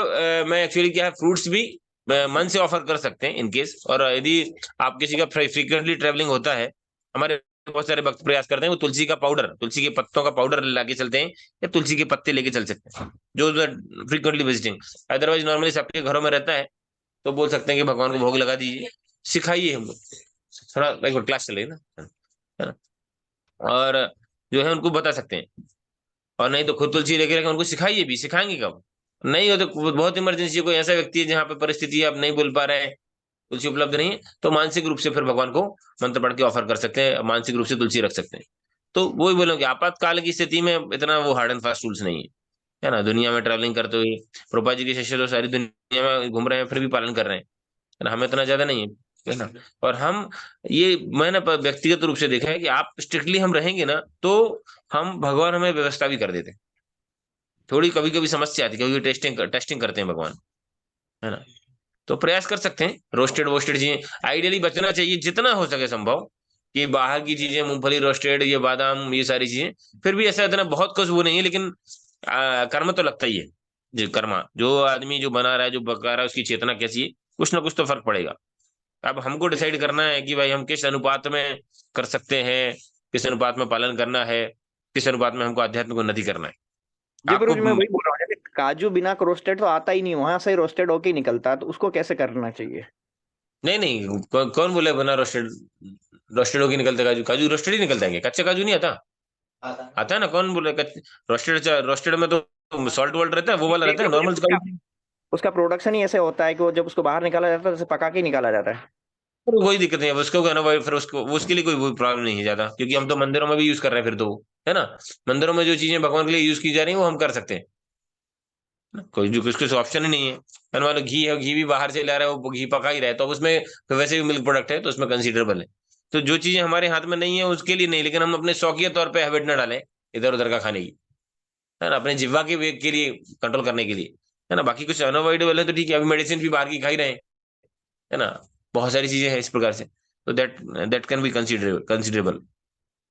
मैं एक्चुअली क्या है, फ्रूट्स भी मन से ऑफर कर सकते हैं इन केस। और यदि आप किसी का फ्रीक्वेंटली ट्रेवलिंग होता है, हमारे बहुत सारे भक्त प्रयास करते हैं, वो तुलसी का पाउडर, तुलसी के पत्तों का पाउडर लाके चलते हैं, या तुलसी के पत्ते लेके चल सकते हैं, जो फ्रीक्वेंटली विजिटिंग। अदरवाइज नॉर्मली सबके घरों में रहता है, तो बोल सकते हैं कि भगवान को भोग लगा दीजिए, सिखाइए हमको, थोड़ा लाइक क्लास चले ना, है ना। और जो है उनको बता सकते हैं। और नहीं तो खुद तुलसी लेके रखें, उनको सिखाइए भी। सिखाएंगे कब, नहीं हो तो बहुत इमरजेंसी, कोई ऐसा व्यक्ति है जहाँ पे परिस्थिति आप नहीं बोल पा रहे हैं, तुलसी उपलब्ध नहीं है, तो मानसिक रूप से फिर भगवान को मंत्र पढ़ के ऑफर कर सकते हैं, मानसिक रूप से तुलसी रख सकते हैं। तो वही बोलोगे, आपातकाल की स्थिति में इतना वो हार्ड एंड फास्ट रूल्स नहीं है ना। दुनिया में ट्रैवलिंग करते हुए प्रभुपाद जी के शिष्य तो सारी दुनिया में घूम रहे हैं, फिर भी पालन कर रहे हैं, है ना। हमें इतना ज्यादा नहीं है ना। और हम ये, मैंने व्यक्तिगत रूप से देखा है कि आप स्ट्रिक्टली हम रहेंगे ना, तो हम भगवान हमें व्यवस्था भी कर देते हैं। थोड़ी कभी कभी समस्या आती है, कभी टेस्टिंग करते हैं भगवान, है ना। तो प्रयास कर सकते हैं, रोस्टेड वोस्टेड चीजें आइडियली बचना चाहिए जितना हो सके संभव, कि बाहर की चीजें, मूंगफली रोस्टेड, ये बादाम, ये सारी चीजें। फिर भी ऐसा इतना बहुत कुछ वो नहीं है, लेकिन कर्म तो लगता ही है। जो कर्मा, जो आदमी जो बना रहा है, जो पका रहा है, उसकी चेतना कैसी है, कुछ ना कुछ तो फर्क पड़ेगा। अब हमको डिसाइड करना है कि भाई हम किस अनुपात में कर सकते हैं, किस अनुपात में पालन करना है, किस अनुपात में हमको आध्यात्मिक उन्नति करना है। जी आपको प्रभु जी, मैं वही बोल रहा हूँ, जैसे काजू बिना रोस्टेड तो आता ही नहीं, वहां से रोस्टेड होके ही निकलता है, तो उसको कैसे करना चाहिए। नहीं नहीं, कौन बोले बना रोस्टेड, रोस्टेड होके निकलता काजू, काजू रोस्टेड ही निकलता है, कच्चा काजू नहीं आता। आता है ना, कौन बोले रोस्टेड, रोस्टेड में तो सॉल्ट वॉल्ट रहता है, वो वाला नहीं रहता है, प्रभु जी, नॉर्मल काजू। उसका प्रोडक्शन ही ऐसे होता है कि वो जब उसको बाहर निकाला जाता है, तो पका के ही निकाला जाता है। कोई दिक्कत नहीं है उसको, कहना भाई, फिर उसको उसके लिए कोई प्रॉब्लम नहीं है ज्यादा, क्योंकि हम तो मंदिरों में भी यूज कर रहे हैं फिर तो, है ना। मंदिरों में जो चीजें भगवान के लिए यूज की जा रही है वो हम कर सकते हैं, कोई जो कुछ ऑप्शन ही नहीं है। मैंने मान लो घी है, घी भी बाहर से ला रहा है, वो घी पका ही रहा है, तो अब उसमें तो वैसे भी मिल्क प्रोडक्ट है, तो उसमें कंसिडरेबल है। तो जो चीजें हमारे हाथ में नहीं है उसके लिए नहीं, लेकिन हम अपने शौकिया तौर पे हैबिट ना डालें इधर उधर का खाने की, है ना, अपने जिह्वा के वेग के लिए कंट्रोल करने के लिए, है ना। बाकी कुछ अनअवॉइडेबल है तो ठीक है, अभी मेडिसिन भी बाहर की खा ही रहे हैं, है ना, बहुत सारी चीजें हैं इस प्रकार से, तो that that can be considerable.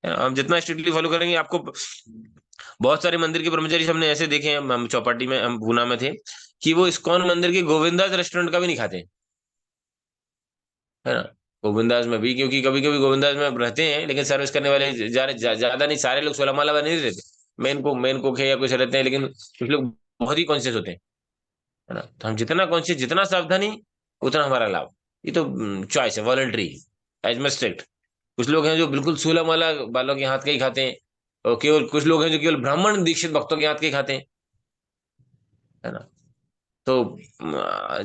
हम जितना स्ट्रिक्टली फॉलो करेंगे आपको, बहुत सारे मंदिर के ब्रह्मचारी हमने ऐसे देखे हैं, हम चौपाटी में, हम पूना में थे, कि वो इस्कॉन मंदिर के गोविंदास रेस्टोरेंट का भी नहीं खाते, है ना। गोविंदास में भी, क्योंकि कभी कभी गोविंदास में रहते हैं लेकिन सर्विस करने वाले ज्यादा नहीं, सारे लोग सोलह माला नहीं रहते, मेन कुक है या कुछ रहते हैं, लेकिन कुछ लोग बहुत ही कॉन्शियस होते हैं, है ना। तो हम जितना कॉन्शियस, जितना सावधानी, उतना हमारा लाभ। ये तो चॉइस है, वॉलंटरी, एज मस्ट। कुछ लोग हैं जो बिल्कुल सोलह माला बालों के हाथ का ही खाते हैं, और केवल कुछ लोग हैं जो केवल ब्राह्मण दीक्षित भक्तों के हाथ के ही खाते हैं, है ना। तो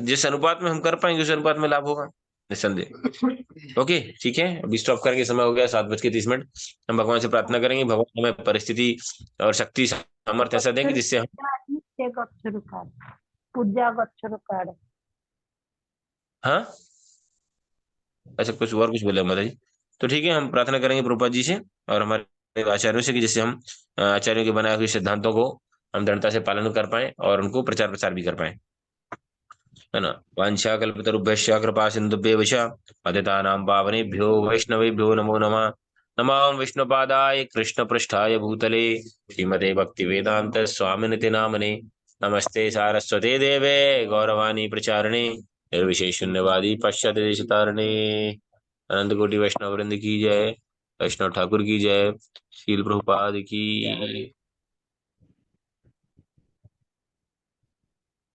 जिस अनुपात में हम कर पाएंगे उस अनुपात में लाभ होगा निस्संदेह। ओके ठीक है, अभी स्टॉप करेंगे, समय हो गया 7:30। हम भगवान से प्रार्थना करेंगे, भगवान हमें परिस्थिति और शक्ति सामर्थ्य ऐसा देंगे जिससे हम, पूजा गच्छरु कार्ड। हाँ अच्छा कुछ बोले माता जी, तो ठीक है, हम प्रार्थना करेंगे प्रभुपाद जी से और हमारे आचार्यों से कि जिससे हम आचार्यों के बनाए हुए सिद्धांतों को हम दृढ़ता से पालन कर पाए और उनको प्रचार प्रसार भी कर पाए, है ना। वांछा कल्पतरुभ्यश्च कृपा सिन्धुभ्येव च पतितानां पावनेभ्यो वैष्णवेभ्यो नमो नमः। नमामि विष्णुपादाय कृष्णपृष्ठाय भूतले श्रीमते भक्तिवेदान्त स्वामिनिति नामने। नमस्ते सारस्वते देवे गौरवाणी प्रचारिणे निर्विशेष शून्यवादी पश्चात देशतारिणे। अनंत कोटि वैष्णव वृंद की जय, वैष्णव ठाकुर की जय, शील प्रभुपाद की।